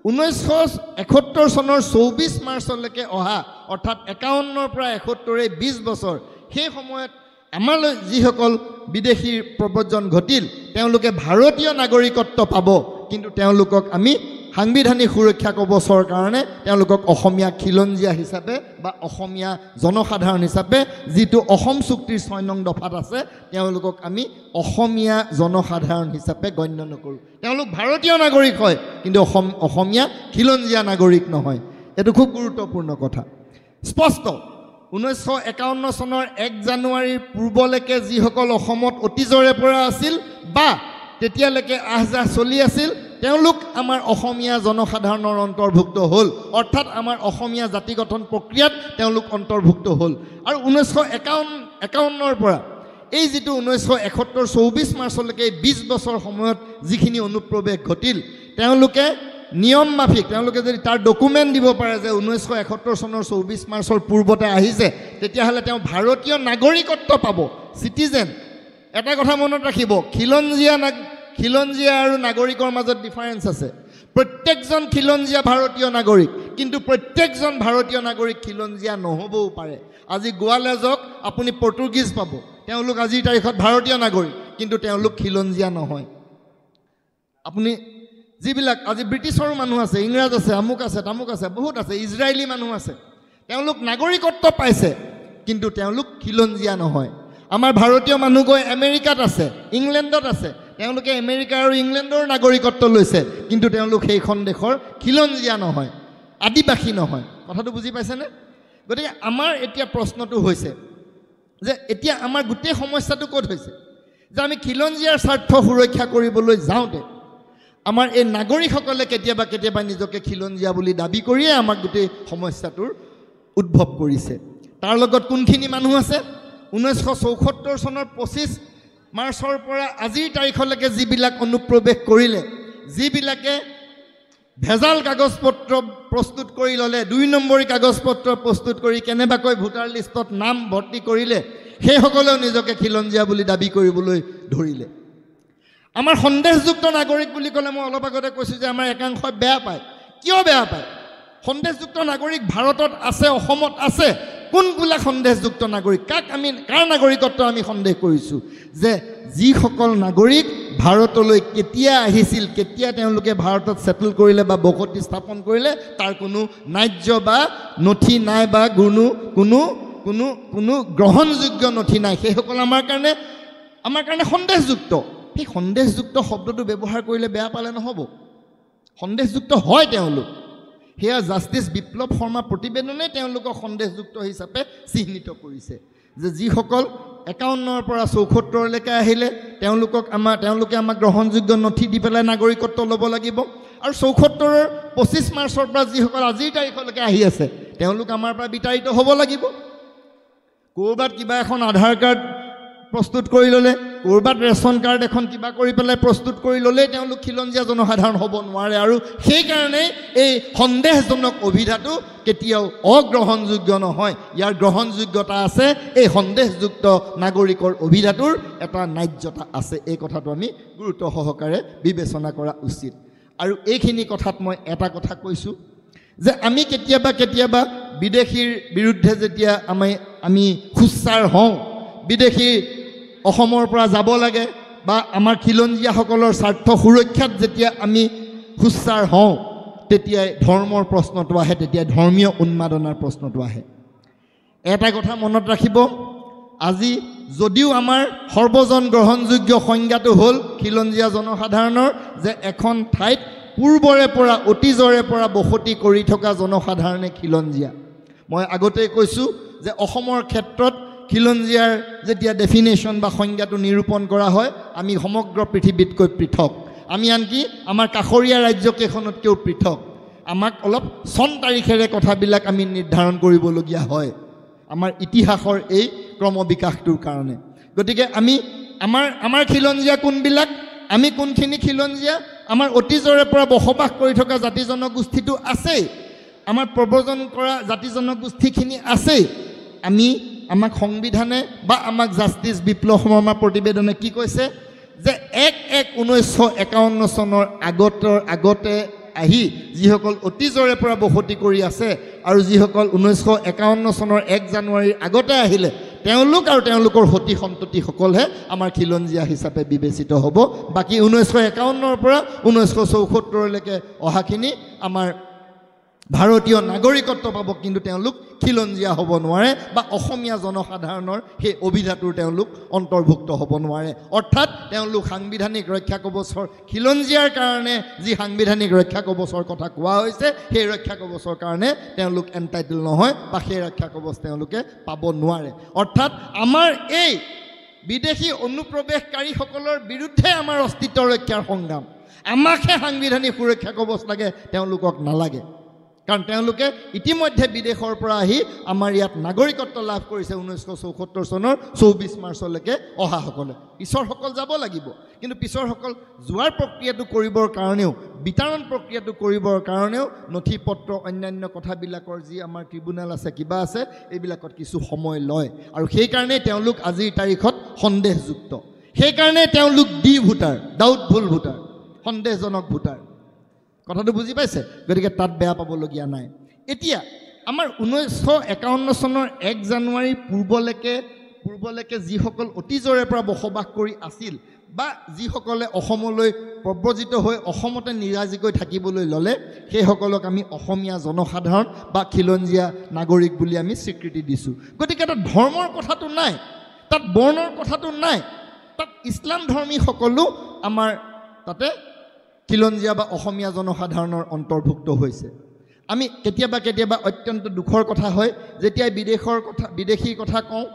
1971 চনৰ 24 মাৰ্চলৈকে অহা অৰ্থাৎ 51ৰ পৰা 71 20 বছৰ, সেই সময়ত আমালৈ যিসকল বিদেশীৰ প্ৰব্ৰজন ঘটিল তেওঁলোকে ভাৰতীয় নাগৰিকত্ব পাব, কিন্তু তেওঁলোকক আমি সাংবিধানিক সুৰক্ষা কৱচৰ কাৰণে তেওঁলোকক অসমীয়া খিলঞ্জীয়া হিচাপে বা অসমীয়া জনসাধাৰণ হিচাপে যিটো অসম চুক্তিৰ 6 নং দফাত আছে তেওঁলোকক আমি অসমীয়া জনসাধাৰণ হিচাপে গণ্য নকৰোঁ। তেওঁলোক ভাৰতীয় নাগৰিক হয় কিন্তু অসমীয়া খিলঞ্জীয়া নাগৰিক নহয়। এইটো খুব গুৰুত্বপূৰ্ণ কথা। স্পষ্ট 1951 চনৰ 1 জানুৱাৰীৰ পূৰ্বলৈকে যিসকল অসমত অতীজৰে পৰা আছিল বা তেতিয়ালৈকে আহযাহ চলি আছিল তেওঁলোক আমাৰ অসমীয়া জনসাধাৰণৰ অন্তৰ্ভুক্ত হ'ল, অৰ্থাৎ আমাৰ অসমীয়া জাতি গঠন প্ৰক্ৰিয়াত তেওঁলোক অন্তৰ্ভুক্ত হ'ল। আৰু 1951ৰ পৰা এই যিটো 1971 24 মাৰ্চলৈকে 20 বছৰ সময়ত যিখিনি অনুপ্ৰৱেশ ঘটিল তেওঁলোকে নিয়ম মাফিক তেওঁলোকে যদি তাৰ ডকুমেণ্ট দিব পাৰে যে 1971 চনৰ 24 মাৰ্চৰ পূৰ্বতে আহিছে তেতিয়াহ'লে তেওঁ ভাৰতীয় নাগৰিকত্ব পাব, চিটিজেন। এটা কথা মনত ৰাখিব, খিলঞ্জীয়া আৰু নাগৰিকৰ মাজত ডিফাৰেঞ্চ আছে। প্ৰত্যেকজন খিলঞ্জীয়া ভাৰতীয় নাগৰিক, কিন্তু প্ৰত্যেকজন ভাৰতীয় নাগৰিক খিলঞ্জীয়া নহ'বও পাৰে। আজি গোৱালৈ যাওক আপুনি পৰ্তুগীজ পাব, তেওঁলোক আজিৰ তাৰিখত ভাৰতীয় নাগৰিক কিন্তু তেওঁলোক খিলঞ্জীয়া নহয়। আপুনি যিবিলাক আজি ব্ৰিটিছৰো মানুহ আছে, ইংৰাজ আছে, আমুক আছে, তামুক আছে, বহুত আছে, ইজৰাইলী মানুহ আছে, তেওঁলোক নাগৰিকত্ব পাইছে কিন্তু তেওঁলোক খিলঞ্জীয়া নহয়। আমাৰ ভাৰতীয় মানুহ গৈ আমেৰিকাত আছে, ইংলেণ্ডত আছে, তেওঁলোকে আমেৰিকা আৰু ইংলেণ্ডৰ নাগৰিকত্ব লৈছে কিন্তু তেওঁলোক সেইখন দেশৰ খিলঞ্জীয়া নহয়, আদিবাসী নহয়। কথাটো বুজি পাইছেনে? গতিকে আমাৰ এতিয়া প্ৰশ্নটো হৈছে যে এতিয়া আমাৰ গোটেই সমস্যাটো ক'ত হৈছে যে আমি খিলঞ্জীয়াৰ স্বাৰ্থ সুৰক্ষা কৰিবলৈ যাওঁতে আমাৰ এই নাগৰিকসকলে কেতিয়াবা কেতিয়াবা নিজকে খিলঞ্জীয়া বুলি দাবী কৰিয়ে আমাক গোটেই সমস্যাটোৰ উদ্ভৱ কৰিছে। তাৰ লগত কোনখিনি মানুহ আছে? 1974 চনৰ 25 মাৰ্চৰ পৰা আজিৰ তাৰিখলৈকে যিবিলাক অনুপ্ৰৱেশ কৰিলে, যিবিলাকে ভেজাল কাগজ পত্ৰ প্ৰস্তুত কৰি ল'লে, 2 নম্বৰী কাগজ পত্ৰ প্ৰস্তুত কৰি কেনেবাকৈ ভোটাৰ লিষ্টত নাম ভৰ্তি কৰিলে, সেইসকলেও নিজকে খিলঞ্জীয়া বুলি দাবী কৰিবলৈ ধৰিলে। আমাৰ সন্দেহযুক্ত নাগৰিক বুলি ক'লে মই অলপ আগতে কৈছোঁ যে আমাৰ একাংশই বেয়া পায়। কিয় বেয়া পায়? সন্দেহযুক্ত নাগৰিক ভাৰতত আছে, অসমত আছে। কোনবিলাক সন্দেহযুক্ত নাগৰিক? কাৰ নাগৰিকত্ব আমি সন্দেহ কৰিছোঁ? যে যিসকল নাগৰিক ভাৰতলৈ কেতিয়া আহিছিল, কেতিয়া তেওঁলোকে ভাৰতত ছেটেল কৰিলে বা বসতি স্থাপন কৰিলে তাৰ কোনো ন্যায্য বা নথি নাই বা কোনো গ্ৰহণযোগ্য নথি নাই, সেইসকল আমাৰ কাৰণে সন্দেহযুক্ত। সেই সন্দেহযুক্ত শব্দটো ব্যৱহাৰ কৰিলে বেয়া পালে নহ'ব। সন্দেহযুক্ত হয় তেওঁলোক, সেয়া জাষ্টিছ বিপ্লৱ শৰ্মা প্ৰতিবেদনে তেওঁলোকক সন্দেহযুক্ত হিচাপে চিহ্নিত কৰিছে যে যিসকল 51ৰ পৰা 74লৈকে আহিলে তেওঁলোকে আমাক গ্ৰহণযোগ্য নথি দি পেলাই নাগৰিকত্ব ল'ব লাগিব আৰু 74ৰ 25 মাৰ্চৰ পৰা যিসকল আজিৰ তাৰিখলৈকে আহি আছে তেওঁলোক আমাৰ পৰা বিতাড়িত হ'ব লাগিব ক'ৰবাত কিবা এখন আধাৰ কাৰ্ড প্ৰস্তুত কৰি ল'লে ক'ৰবাত ৰেচন কাৰ্ড এখন কিবা কৰি পেলাই প্ৰস্তুত কৰি ল'লেই তেওঁলোক খিলঞ্জীয়া জনসাধাৰণ হ'ব নোৱাৰে আৰু সেইকাৰণে এই সন্দেহজনক অভিধাটো কেতিয়াও অগ্ৰহণযোগ্য নহয় ইয়াৰ গ্ৰহণযোগ্যতা আছে এই সন্দেহযুক্ত নাগৰিকৰ অভিধাটোৰ এটা ন্যায্যতা আছে এই কথাটো আমি গুৰুত্ব সহকাৰে বিবেচনা কৰা উচিত আৰু এইখিনি কথাত মই এটা কথা কৈছোঁ যে আমি কেতিয়াবা বিদেশীৰ বিৰুদ্ধে যেতিয়া আমি সুচাৰ হওঁ বিদেশী অসমৰ পৰা যাব লাগে বা আমাৰ খিলঞ্জীয়াসকলৰ স্বাৰ্থ সুৰক্ষাত যেতিয়া আমি সুচাৰ হওঁ তেতিয়াই ধৰ্মৰ প্ৰশ্নটো আহে তেতিয়াই ধৰ্মীয় উন্মাদনাৰ প্ৰশ্নটো আহে এটা কথা মনত ৰাখিব আজি যদিও আমাৰ সৰ্বজন গ্ৰহণযোগ্য সংজ্ঞাটো হ'ল খিলঞ্জীয়া জনসাধাৰণৰ যে এখন ঠাইত পূৰ্বৰে পৰা অতীজৰে পৰা বসতি কৰি থকা জনসাধাৰণে খিলঞ্জীয়া মই আগতেই কৈছোঁ যে অসমৰ ক্ষেত্ৰত খিলঞ্জীয়াৰ যেতিয়া ডেফিনেশ্যন বা সংজ্ঞাটো নিৰূপণ কৰা হয় আমি সমগ্ৰ পৃথিৱীতকৈ পৃথক আমি আনকি আমাৰ কাষৰীয়া ৰাজ্যকেইখনতকৈও পৃথক আমাক অলপ চন তাৰিখেৰে কথাবিলাক আমি নিৰ্ধাৰণ কৰিবলগীয়া হয় আমাৰ ইতিহাসৰ এই ক্ৰমবিকাশটোৰ কাৰণে গতিকে আমাৰ খিলঞ্জীয়া কোনবিলাক আমি কোনখিনি খিলঞ্জীয়া আমাৰ অতীজৰে পৰা বসবাস কৰি থকা জাতি জনগোষ্ঠীটো আছেই আমাৰ প্ৰব্ৰজন কৰা জাতি জনগোষ্ঠীখিনি আছেই আমাক সংবিধানে বা আমাক জাষ্টিছ বিপ্লৱ শৰ্মা প্ৰতিবেদনে কি কৈছে যে 1/1/1951 চনৰ আগতে আহি যিসকল অতীজৰে পৰা বসতি কৰি আছে আৰু যিসকল 1951 চনৰ 1 জানুৱাৰীৰ আগতে আহিলে তেওঁলোক আৰু তেওঁলোকৰ সতি সন্ততিসকলহে আমাৰ খিলঞ্জীয়া হিচাপে বিবেচিত হ'ব বাকী 1951ৰ পৰা 1974লৈকে অহাখিনি আমাৰ ভাৰতীয় নাগৰিকত্ব পাব কিন্তু তেওঁলোক খিলঞ্জীয়া হ'ব নোৱাৰে বা অসমীয়া জনসাধাৰণৰ সেই অভিধাটোৰ তেওঁলোক অন্তৰ্ভুক্ত হ'ব নোৱাৰে অৰ্থাৎ তেওঁলোক সাংবিধানিক ৰক্ষা কৱচৰ খিলঞ্জীয়াৰ কাৰণে যি সাংবিধানিক ৰক্ষা কৱচৰ কথা কোৱা হৈছে সেই ৰক্ষা কৱচৰ কাৰণে তেওঁলোক এণ্টাইটেল নহয় বা সেই ৰক্ষা কৱচ তেওঁলোকে পাব নোৱাৰে অৰ্থাৎ আমাৰ এই বিদেশী অনুপ্ৰৱেশকাৰীসকলৰ বিৰুদ্ধে আমাৰ অস্তিত্ব ৰক্ষাৰ সংগ্ৰাম আমাকহে সাংবিধানিক সুৰক্ষা কৱচ লাগে তেওঁলোকক নালাগে কাৰণ তেওঁলোকে ইতিমধ্যে বিদেশৰ পৰা আহি আমাৰ ইয়াত নাগৰিকত্ব লাভ কৰিছে 1974 চনৰ 24 মাৰ্চলৈকে অহাসকলে পিছৰসকল যাব লাগিব কিন্তু পিছৰসকল যোৱাৰ প্ৰক্ৰিয়াটো কৰিবৰ কাৰণেও বিতৰণ প্ৰক্ৰিয়াটো কৰিবৰ কাৰণেও নথি পত্ৰ অন্যান্য কথাবিলাকৰ যি আমাৰ ট্ৰিবিউনেল আছে কিবা আছে এইবিলাকত কিছু সময় লয় আৰু সেইকাৰণে তেওঁলোক আজিৰ তাৰিখত সন্দেহযুক্ত সেইকাৰণে তেওঁলোক ভোটাৰ ডাউটফুল ভোটাৰ সন্দেহজনক ভোটাৰ কথাটো বুজি পাইছে গতিকে তাত বেয়া পাবলগীয়া নাই এতিয়া আমাৰ 1951 চনৰ 1 জানুৱাৰী পূৰ্বলৈকে যিসকল অতীজৰে পৰা বসবাস কৰি আছিল বা যিসকলে অসমলৈ প্ৰব্ৰজিত হৈ অসমতে নিৰাজীকৈ থাকিবলৈ ল'লে সেইসকলক আমি অসমীয়া জনসাধাৰণ বা খিলঞ্জীয়া নাগৰিক বুলি আমি স্বীকৃতি দিছোঁ গতিকে তাত ধৰ্মৰ কথাটো নাই তাত বৰ্ণৰ কথাটো নাই তাত ইছলাম ধৰ্মীসকলো আমাৰ তাতে খিলঞ্জীয়া বা অসমীয়া জনসাধাৰণৰ অন্তৰ্ভুক্ত হৈছে আমি কেতিয়াবা অত্যন্ত দুখৰ কথা হয় যেতিয়া বিদেশীৰ কথা কওঁ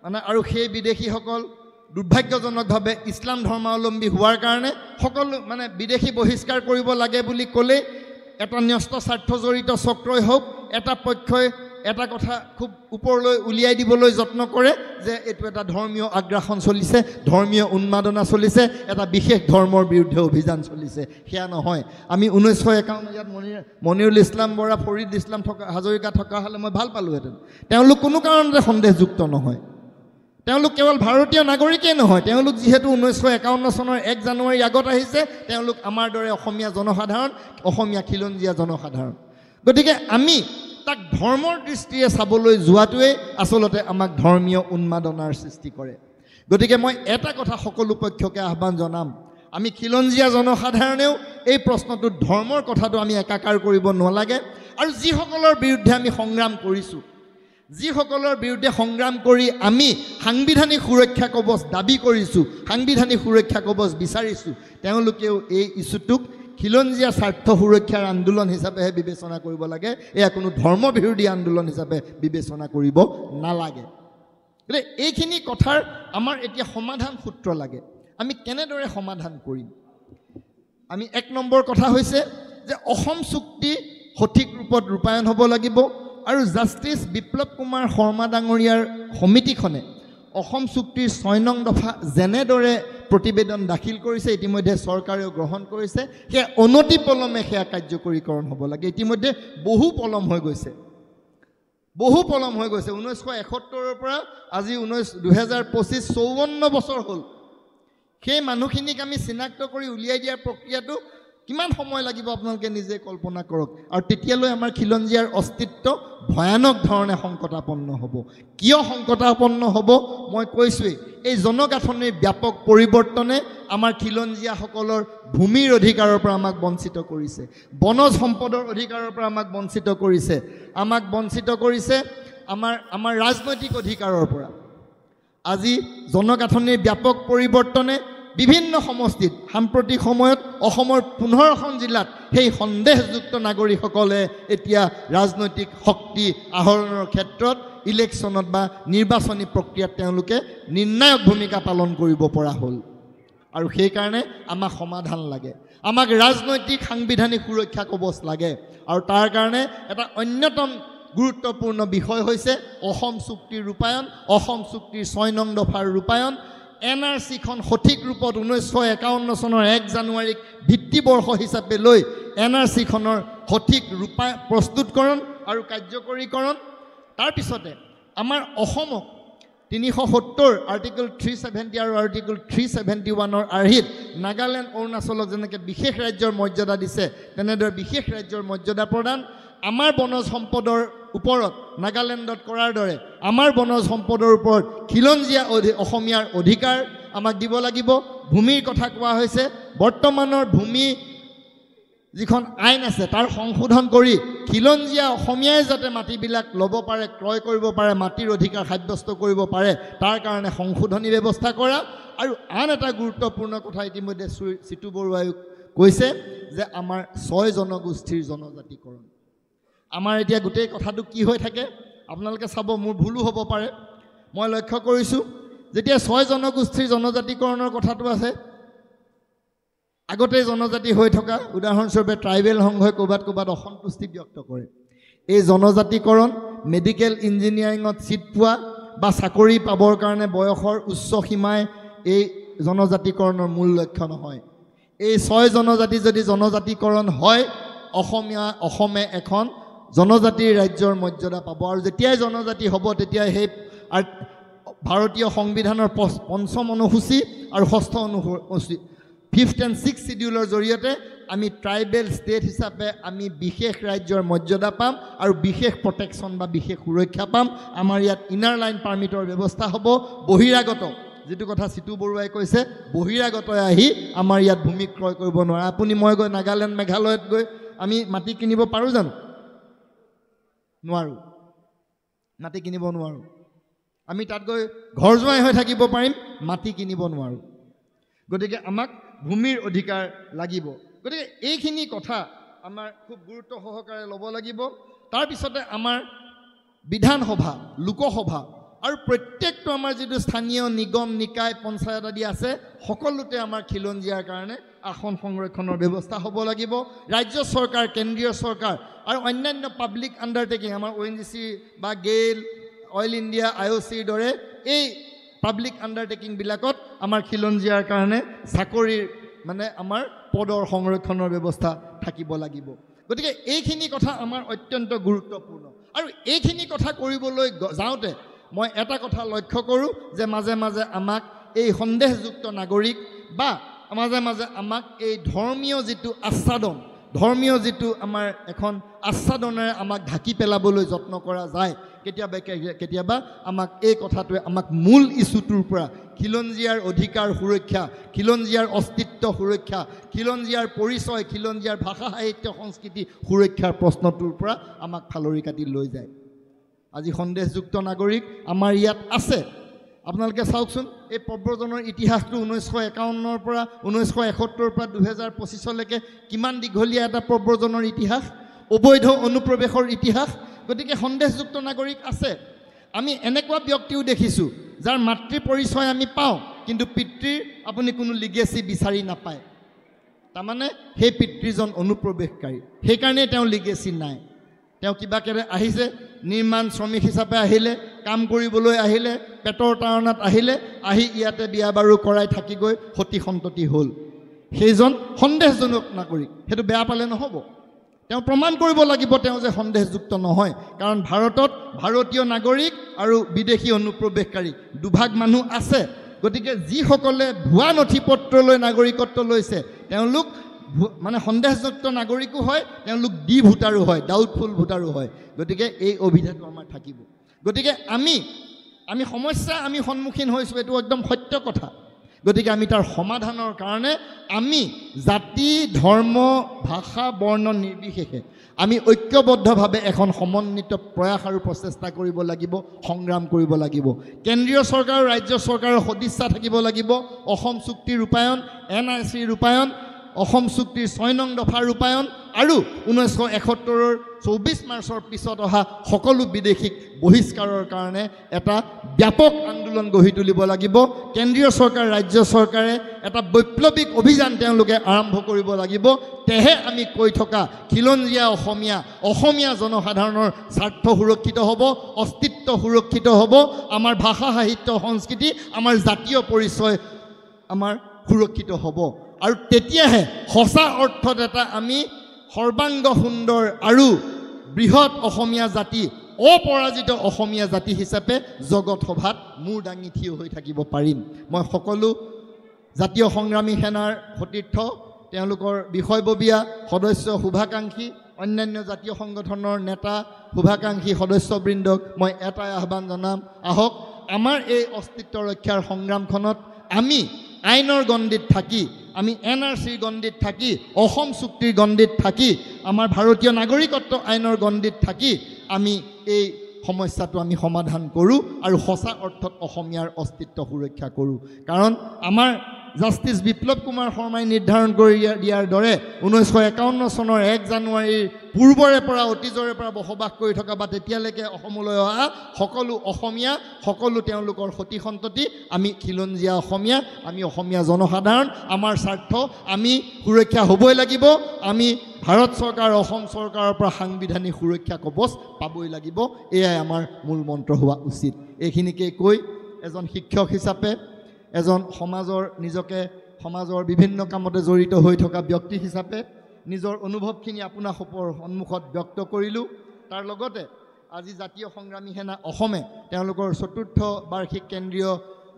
মানে আৰু সেই বিদেশীসকল দুৰ্ভাগ্যজনকভাৱে ইছলাম ধৰ্মাৱলম্বী হোৱাৰ কাৰণে সকলো মানে বিদেশী বহিষ্কাৰ কৰিব লাগে বুলি ক'লেই এটা ন্যস্ত স্বাৰ্থজড়িত চক্ৰই হওক এটা পক্ষই এটা কথা খুব ওপৰলৈ উলিয়াই দিবলৈ যত্ন কৰে যে এইটো এটা ধৰ্মীয় আগ্ৰাসন চলিছে ধৰ্মীয় উন্মাদনা চলিছে এটা বিশেষ ধৰ্মৰ বিৰুদ্ধে অভিযান চলিছে সেয়া নহয় আমি 1951 ইয়াত মনিৰুল ইছলাম বৰা ফৰিদ ইছলাম হাজৰিকা থকা হ'লে মই ভাল পালোহেঁতেন তেওঁলোক কোনো কাৰণতে সন্দেহযুক্ত নহয় তেওঁলোক কেৱল ভাৰতীয় নাগৰিকেই নহয় তেওঁলোক যিহেতু 1951 চনৰ 1 জানুৱাৰীৰ আগত আহিছে তেওঁলোক আমাৰ দৰে অসমীয়া জনসাধাৰণ অসমীয়া খিলঞ্জীয়া জনসাধাৰণ গতিকে আমি তাক ধৰ্মৰ দৃষ্টিৰে চাবলৈ যোৱাটোৱে আচলতে আমাক ধৰ্মীয় উন্মাদনাৰ সৃষ্টি কৰে গতিকে মই এটা কথা সকলো পক্ষকে আহ্বান জনাম আমি খিলঞ্জীয়া জনসাধাৰণেও এই প্ৰশ্নটোত ধৰ্মৰ কথাটো আমি একাকাৰ কৰিব নালাগে আৰু যিসকলৰ বিৰুদ্ধে আমি সংগ্ৰাম কৰিছোঁ যিসকলৰ বিৰুদ্ধে সংগ্ৰাম কৰি আমি সাংবিধানিক সুৰক্ষা কৱচ দাবী কৰিছোঁ সাংবিধানিক সুৰক্ষা কৱচ বিচাৰিছোঁ তেওঁলোকেও এই ইছ্যুটোক খিলঞ্জীয়া স্বাৰ্থ সুৰক্ষাৰ আন্দোলন হিচাপেহে বিবেচনা কৰিব লাগে, এয়া কোনো ধৰ্মবিৰোধী আন্দোলন হিচাপে বিবেচনা কৰিব নালাগে। গতিকে এইখিনি কথাৰ আমাৰ এতিয়া সমাধান সূত্ৰ লাগে। আমি কেনেদৰে সমাধান কৰিম? আমি 1 নম্বৰ কথা হৈছে যে অসম চুক্তি সঠিক ৰূপত ৰূপায়ণ হ'ব লাগিব আৰু জাষ্টিছ বিপ্লৱ কুমাৰ শৰ্মা ডাঙৰীয়াৰ সমিতিখনে অসম চুক্তিৰ 6 নং দফা যেনেদৰে প্ৰতিবেদন দাখিল কৰিছে, ইতিমধ্যে চৰকাৰেও গ্ৰহণ কৰিছে, সেয়া অনতিপলমে সেয়া কাৰ্যকৰীকৰণ হ'ব লাগে। ইতিমধ্যে বহু পলম হৈ গৈছে। 1971 পৰা আজি 2025 54 বছৰ হ'ল। সেই মানুহখিনিক আমি চিনাক্ত কৰি উলিয়াই দিয়াৰ প্ৰক্ৰিয়াটো কিমান সময় লাগিব আপোনালোকে নিজে কল্পনা কৰক। আৰু তেতিয়ালৈ আমাৰ খিলঞ্জীয়াৰ অস্তিত্ব ভয়ানক ধৰণে সংকটাপন্ন হ'ব। কিয় সংকটাপন্ন হ'ব মই কৈছোঁৱেই, এই জনগাঁথনিৰ ব্যাপক পৰিৱৰ্তনে আমাৰ খিলঞ্জীয়াসকলৰ ভূমিৰ অধিকাৰৰ পৰা আমাক বঞ্চিত কৰিছে, বনজ সম্পদৰ অধিকাৰৰ পৰা আমাক বঞ্চিত কৰিছে, আমাৰ ৰাজনৈতিক অধিকাৰৰ পৰা। আজি জনগাঁথনিৰ ব্যাপক পৰিৱৰ্তনে বিভিন্ন সমষ্টিত সাম্প্ৰতিক সময়ত অসমৰ 15খন জিলাত সেই সন্দেহযুক্ত নাগৰিকসকলে এতিয়া ৰাজনৈতিক শক্তি আহৰণৰ ক্ষেত্ৰত ইলেকশ্যনত বা নিৰ্বাচনী প্ৰক্ৰিয়াত তেওঁলোকে নিৰ্ণায়ক ভূমিকা পালন কৰিব পৰা হ'ল। আৰু সেইকাৰণে আমাক সমাধান লাগে, আমাক ৰাজনৈতিক সাংবিধানিক সুৰক্ষা কৱচ লাগে। আৰু তাৰ কাৰণে এটা অন্যতম গুৰুত্বপূৰ্ণ বিষয় হৈছে অসম চুক্তিৰ ৰূপায়ণ, অসম চুক্তিৰ 6 নং দফাৰ ৰূপায়ণ। NRCখন সঠিক ৰূপত 1951 চনৰ 1 জানুৱাৰীক ভিত্তিবৰ্ষ হিচাপে লৈ NRCখনৰ সঠিক প্ৰস্তুতকৰণ আৰু কাৰ্যকৰীকৰণ। তাৰপিছতে আমাৰ অসমক 370 আৰ্টিকল 370 আৰু আৰ্টিকল 371ৰ আৰ্হিত নাগালেণ্ড অৰুণাচলক যেনেকৈ বিশেষ ৰাজ্যৰ মৰ্যাদা দিছে, তেনেদৰে বিশেষ ৰাজ্যৰ মৰ্যাদা প্ৰদান। আমাৰ বনজ সম্পদৰ ওপৰত নাগালেণ্ডত কৰাৰ দৰে আমাৰ বনজ সম্পদৰ ওপৰত খিলঞ্জীয়া অসমীয়াৰ অধিকাৰ আমাক দিব লাগিব। ভূমিৰ কথা কোৱা হৈছে, বৰ্তমানৰ ভূমি যিখন আইন আছে তাৰ সংশোধন কৰি খিলঞ্জীয়া অসমীয়াই যাতে মাটিবিলাক ল'ব পাৰে, ক্ৰয় কৰিব পাৰে, মাটিৰ অধিকাৰ সাব্যস্ত কৰিব পাৰে, তাৰ কাৰণে সংশোধনী ব্যৱস্থা কৰা। আৰু আন এটা গুৰুত্বপূৰ্ণ কথা ইতিমধ্যে চিতু বৰুৱাই কৈছে যে আমাৰ 6 জনগোষ্ঠীৰ জনজাতিকৰণ। আমাৰ এতিয়া গোটেই কথাটো কি হৈ থাকে আপোনালোকে চাব, মোৰ ভুলো হ'ব পাৰে। মই লক্ষ্য কৰিছোঁ যেতিয়া 6 জনগোষ্ঠীৰ জনজাতিকৰণৰ কথাটো আছে, আগতে জনজাতি হৈ থকা উদাহৰণস্বৰূপে ট্ৰাইবেল সংঘই ক'ৰবাত অসন্তুষ্টি ব্যক্ত কৰে। এই জনজাতিকৰণ মেডিকেল ইঞ্জিনিয়াৰিঙত ছিট পোৱা বা চাকৰি পাবৰ কাৰণে বয়সৰ উচ্চ সীমাই এই জনজাতিকৰণৰ মূল লক্ষ্য নহয়। এই 6 জনজাতি যদি জনজাতিকৰণ হয়, অসমে এখন জনজাতিৰ ৰাজ্যৰ মৰ্যাদা পাব। আৰু যেতিয়াই জনজাতি হ'ব তেতিয়াই সেই ভাৰতীয় সংবিধানৰ 5ম অনুসূচী আৰু 6ঠ অনুসূচী 5th and 6th শিডিউলৰ জৰিয়তে আমি ট্ৰাইবেল ষ্টেট হিচাপে আমি বিশেষ ৰাজ্যৰ মৰ্যাদা পাম আৰু বিশেষ প্ৰটেকশ্যন বা বিশেষ সুৰক্ষা পাম। আমাৰ ইয়াত ইনাৰ লাইন পাৰ্মিটৰ ব্যৱস্থা হ'ব। বহিৰাগত যিটো কথা চিতু বৰুৱাই কৈছে, বহিৰাগতই আহি আমাৰ ইয়াত ভূমি ক্ৰয় কৰিব নোৱাৰে। আপুনি মই গৈ নাগালেণ্ড মেঘালয়ত গৈ আমি মাটি কিনিব পাৰোঁ জানো? নোৱাৰোঁ, মাটি কিনিব নোৱাৰোঁ। আমি তাত গৈ ঘৰ জোৱাই হৈ থাকিব পাৰিম, মাটি কিনিব নোৱাৰোঁ। গতিকে আমাক ভূমিৰ অধিকাৰ লাগিব। গতিকে এইখিনি কথা আমাৰ খুব গুৰুত্ব সহকাৰে ল'ব লাগিব। তাৰপিছতে আমাৰ বিধানসভা, লোকসভা আৰু প্ৰত্যেকটো আমাৰ যিটো স্থানীয় নিগম নিকায় পঞ্চায়ত আদি আছে, সকলোতে আমাৰ খিলঞ্জীয়াৰ কাৰণে আসন সংৰক্ষণৰ ব্যৱস্থা হ'ব লাগিব। ৰাজ্য চৰকাৰ, কেন্দ্ৰীয় চৰকাৰ আৰু অন্যান্য পাব্লিক আণ্ডাৰটেকিং, আমাৰ ONGC বা গেইল, অইল ইণ্ডিয়া, IOCৰ দৰে এই পাব্লিক আণ্ডাৰটেকিংবিলাকত আমাৰ খিলঞ্জীয়াৰ কাৰণে চাকৰিৰ আমাৰ পদৰ সংৰক্ষণৰ ব্যৱস্থা থাকিব লাগিব। গতিকে এইখিনি কথা আমাৰ অত্যন্ত গুৰুত্বপূৰ্ণ। আৰু এইখিনি কথা কৰিবলৈ যাওঁতে মই এটা কথা লক্ষ্য কৰোঁ যে মাজে মাজে আমাক এই সন্দেহযুক্ত নাগৰিক বা মাজে মাজে আমাক এই ধৰ্মীয় যিটো আচ্ছাদন, ধৰ্মীয় যিটো আমাৰ এখন আচ্ছাদনেৰে আমাক ঢাকি পেলাবলৈ যত্ন কৰা যায়। কেতিয়াবা আমাক এই কথাটোৱে আমাক মূল ইছ্যুটোৰ পৰা, খিলঞ্জীয়াৰ অধিকাৰ সুৰক্ষা, খিলঞ্জীয়াৰ অস্তিত্ব সুৰক্ষা, খিলঞ্জীয়াৰ পৰিচয়, খিলঞ্জীয়াৰ ভাষা সাহিত্য সংস্কৃতি সুৰক্ষাৰ প্ৰশ্নটোৰ পৰা আমাক ফালৰি কাটি লৈ যায়। আজি সন্দেহযুক্ত নাগৰিক আমাৰ ইয়াত আছে, আপোনালোকে চাওকচোন এই প্ৰব্ৰজনৰ ইতিহাসটো 1951 পৰা 1971 পৰা 2025লৈকে কিমান দীঘলীয়া এটা প্ৰব্ৰজনৰ ইতিহাস, অবৈধ অনুপ্ৰৱেশৰ ইতিহাস। গতিকে সন্দেহযুক্ত নাগৰিক আছে। আমি এনেকুৱা ব্যক্তিও দেখিছোঁ যাৰ মাতৃ পৰিচয় আমি পাওঁ, কিন্তু পিতৃৰ আপুনি কোনো লিগেচি বিচাৰি নাপায়। তাৰমানে সেই পিতৃজন অনুপ্ৰৱেশকাৰী, সেইকাৰণে তেওঁ লিগেচি নাই। তেওঁ কিবাকেৰে আহিছে, নিৰ্মাণ শ্ৰমিক হিচাপে আহিলে, কাম কৰিবলৈ আহিলে, পেটৰ তাৰণাত আহিলে, আহি ইয়াতে বিয়া বাৰু কৰাই থাকি গৈ সতি সন্ততি হ'ল। সেইজন সন্দেহজনক নাগৰিক। সেইটো বেয়া পালে নহ'ব, তেওঁ প্ৰমাণ কৰিব লাগিব তেওঁ যে সন্দেহযুক্ত নহয়। কাৰণ ভাৰতত ভাৰতীয় নাগৰিক আৰু বিদেশী অনুপ্ৰৱেশকাৰী দুভাগ মানুহ আছে। গতিকে যিসকলে ভুৱা নথি পত্ৰ লৈ নাগৰিকত্ব লৈছে তেওঁলোক মানে সন্দেহযুক্ত নাগৰিকো হয়, তেওঁলোক ডি ভোটাৰো হয়, ডাউটফুল ভোটাৰো হয়। গতিকে এই অভিধাটো আমাৰ থাকিব। গতিকে আমি সমস্যা আমি সন্মুখীন হৈছোঁ, এইটো একদম সত্য কথা। গতিকে আমি তাৰ সমাধানৰ কাৰণে আমি জাতি, ধৰ্ম, ভাষা, বৰ্ণ নিৰ্বিশেষে আমি ঐক্যবদ্ধভাৱে এখন সমন্বিত প্ৰয়াস আৰু প্ৰচেষ্টা কৰিব লাগিব, সংগ্ৰাম কৰিব লাগিব। কেন্দ্ৰীয় চৰকাৰ আৰু ৰাজ্য চৰকাৰৰ সদিচ্ছা থাকিব লাগিব। অসম চুক্তিৰ ৰূপায়ণ, NRC ৰূপায়ণ, অসম চুক্তিৰ 6 নং দফাৰ ৰূপায়ণ আৰু 1971 24 মাৰ্চৰ পিছত অহা সকলো বিদেশীক বহিষ্কাৰৰ কাৰণে এটা ব্যাপক আন্দোলন গঢ়ি তুলিব লাগিব। কেন্দ্ৰীয় চৰকাৰ, ৰাজ্য চৰকাৰে এটা বৈপ্লৱিক অভিযান তেওঁলোকে আৰম্ভ কৰিব লাগিব। তেহে আমি কৈ থকা খিলঞ্জীয়া অসমীয়া জনসাধাৰণৰ স্বাৰ্থ সুৰক্ষিত হ'ব, অস্তিত্ব সুৰক্ষিত হ'ব, আমাৰ ভাষা, সাহিত্য, সংস্কৃতি, আমাৰ জাতীয় পৰিচয় আমাৰ সুৰক্ষিত হ'ব। আৰু তেতিয়াহে সঁচা অৰ্থত এটা আমি সৰ্বাংগ সুন্দৰ আৰু বৃহৎ অসমীয়া জাতি, অপৰাজিত অসমীয়া জাতি হিচাপে জগত সভাত মূৰ দাঙি থিয় হৈ থাকিব পাৰিম। মই সকলো জাতীয় সংগ্ৰামী সেনাৰ সতীৰ্থ, তেওঁলোকৰ বিষয়ববীয়া সদস্য, শুভাকাংক্ষী, অন্যান্য জাতীয় সংগঠনৰ নেতা, শুভাকাংক্ষী সদস্যবৃন্দক মই এটাই আহ্বান জনাম, আহক আমাৰ এই অস্তিত্ব ৰক্ষাৰ সংগ্ৰামখনত আমি আইনৰ গণ্ডিত থাকি, আমি NRCৰ গণ্ডিত থাকি, অসম চুক্তিৰ গণ্ডিত থাকি, আমাৰ ভাৰতীয় নাগৰিকত্ব আইনৰ গণ্ডিত থাকি আমি এই সমস্যাটো আমি সমাধান কৰোঁ আৰু সঁচা অৰ্থত অসমীয়াৰ অস্তিত্ব সুৰক্ষা কৰোঁ। কাৰণ আমাৰ জাষ্টিছ বিপ্লৱ কুমাৰ শৰ্মাই নিৰ্ধাৰণ কৰি দিয়াৰ দৰে 1951 চনৰ 1 জানুৱাৰীৰ পূৰ্বৰে পৰা, অতীজৰে পৰা বসবাস কৰি থকা বা তেতিয়ালৈকে অসমলৈ অহা সকলো অসমীয়া, সকলো তেওঁলোকৰ সতি সন্ততি, আমি খিলঞ্জীয়া অসমীয়া, আমি অসমীয়া জনসাধাৰণ, আমাৰ স্বাৰ্থ আমি সুৰক্ষা হ'বই লাগিব। আমি ভাৰত চৰকাৰ, অসম চৰকাৰৰ পৰা সাংবিধানিক সুৰক্ষা কৱচ পাবই লাগিব। এয়াই আমাৰ মূল মন্ত্ৰ হোৱা উচিত। এইখিনিকে কৈ এজন শিক্ষক হিচাপে, এজন নিজকে সমাজৰ বিভিন্ন কামতে জড়িত হৈ থকা ব্যক্তি হিচাপে নিজৰ অনুভৱখিনি আপোনালোকৰ সন্মুখত ব্যক্ত কৰিলোঁ। তাৰ লগতে আজি জাতীয় সংগ্ৰামী সেনা অসমে তেওঁলোকৰ 4ৰ্থ বাৰ্ষিক কেন্দ্ৰীয়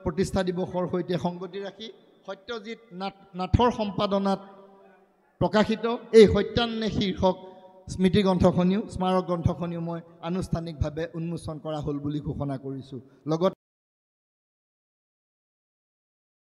প্ৰতিষ্ঠা দিৱসৰ সৈতে সংগতি ৰাখি সত্যজিৎ নাথৰ সম্পাদনাত প্ৰকাশিত এই সত্যান্বে শীৰ্ষক স্মৃতিগ্ৰন্থখনিও, স্মাৰক গ্ৰন্থখনিও মই আনুষ্ঠানিকভাৱে উন্মোচন কৰা হ'ল বুলি ঘোষণা কৰিছোঁ। লগত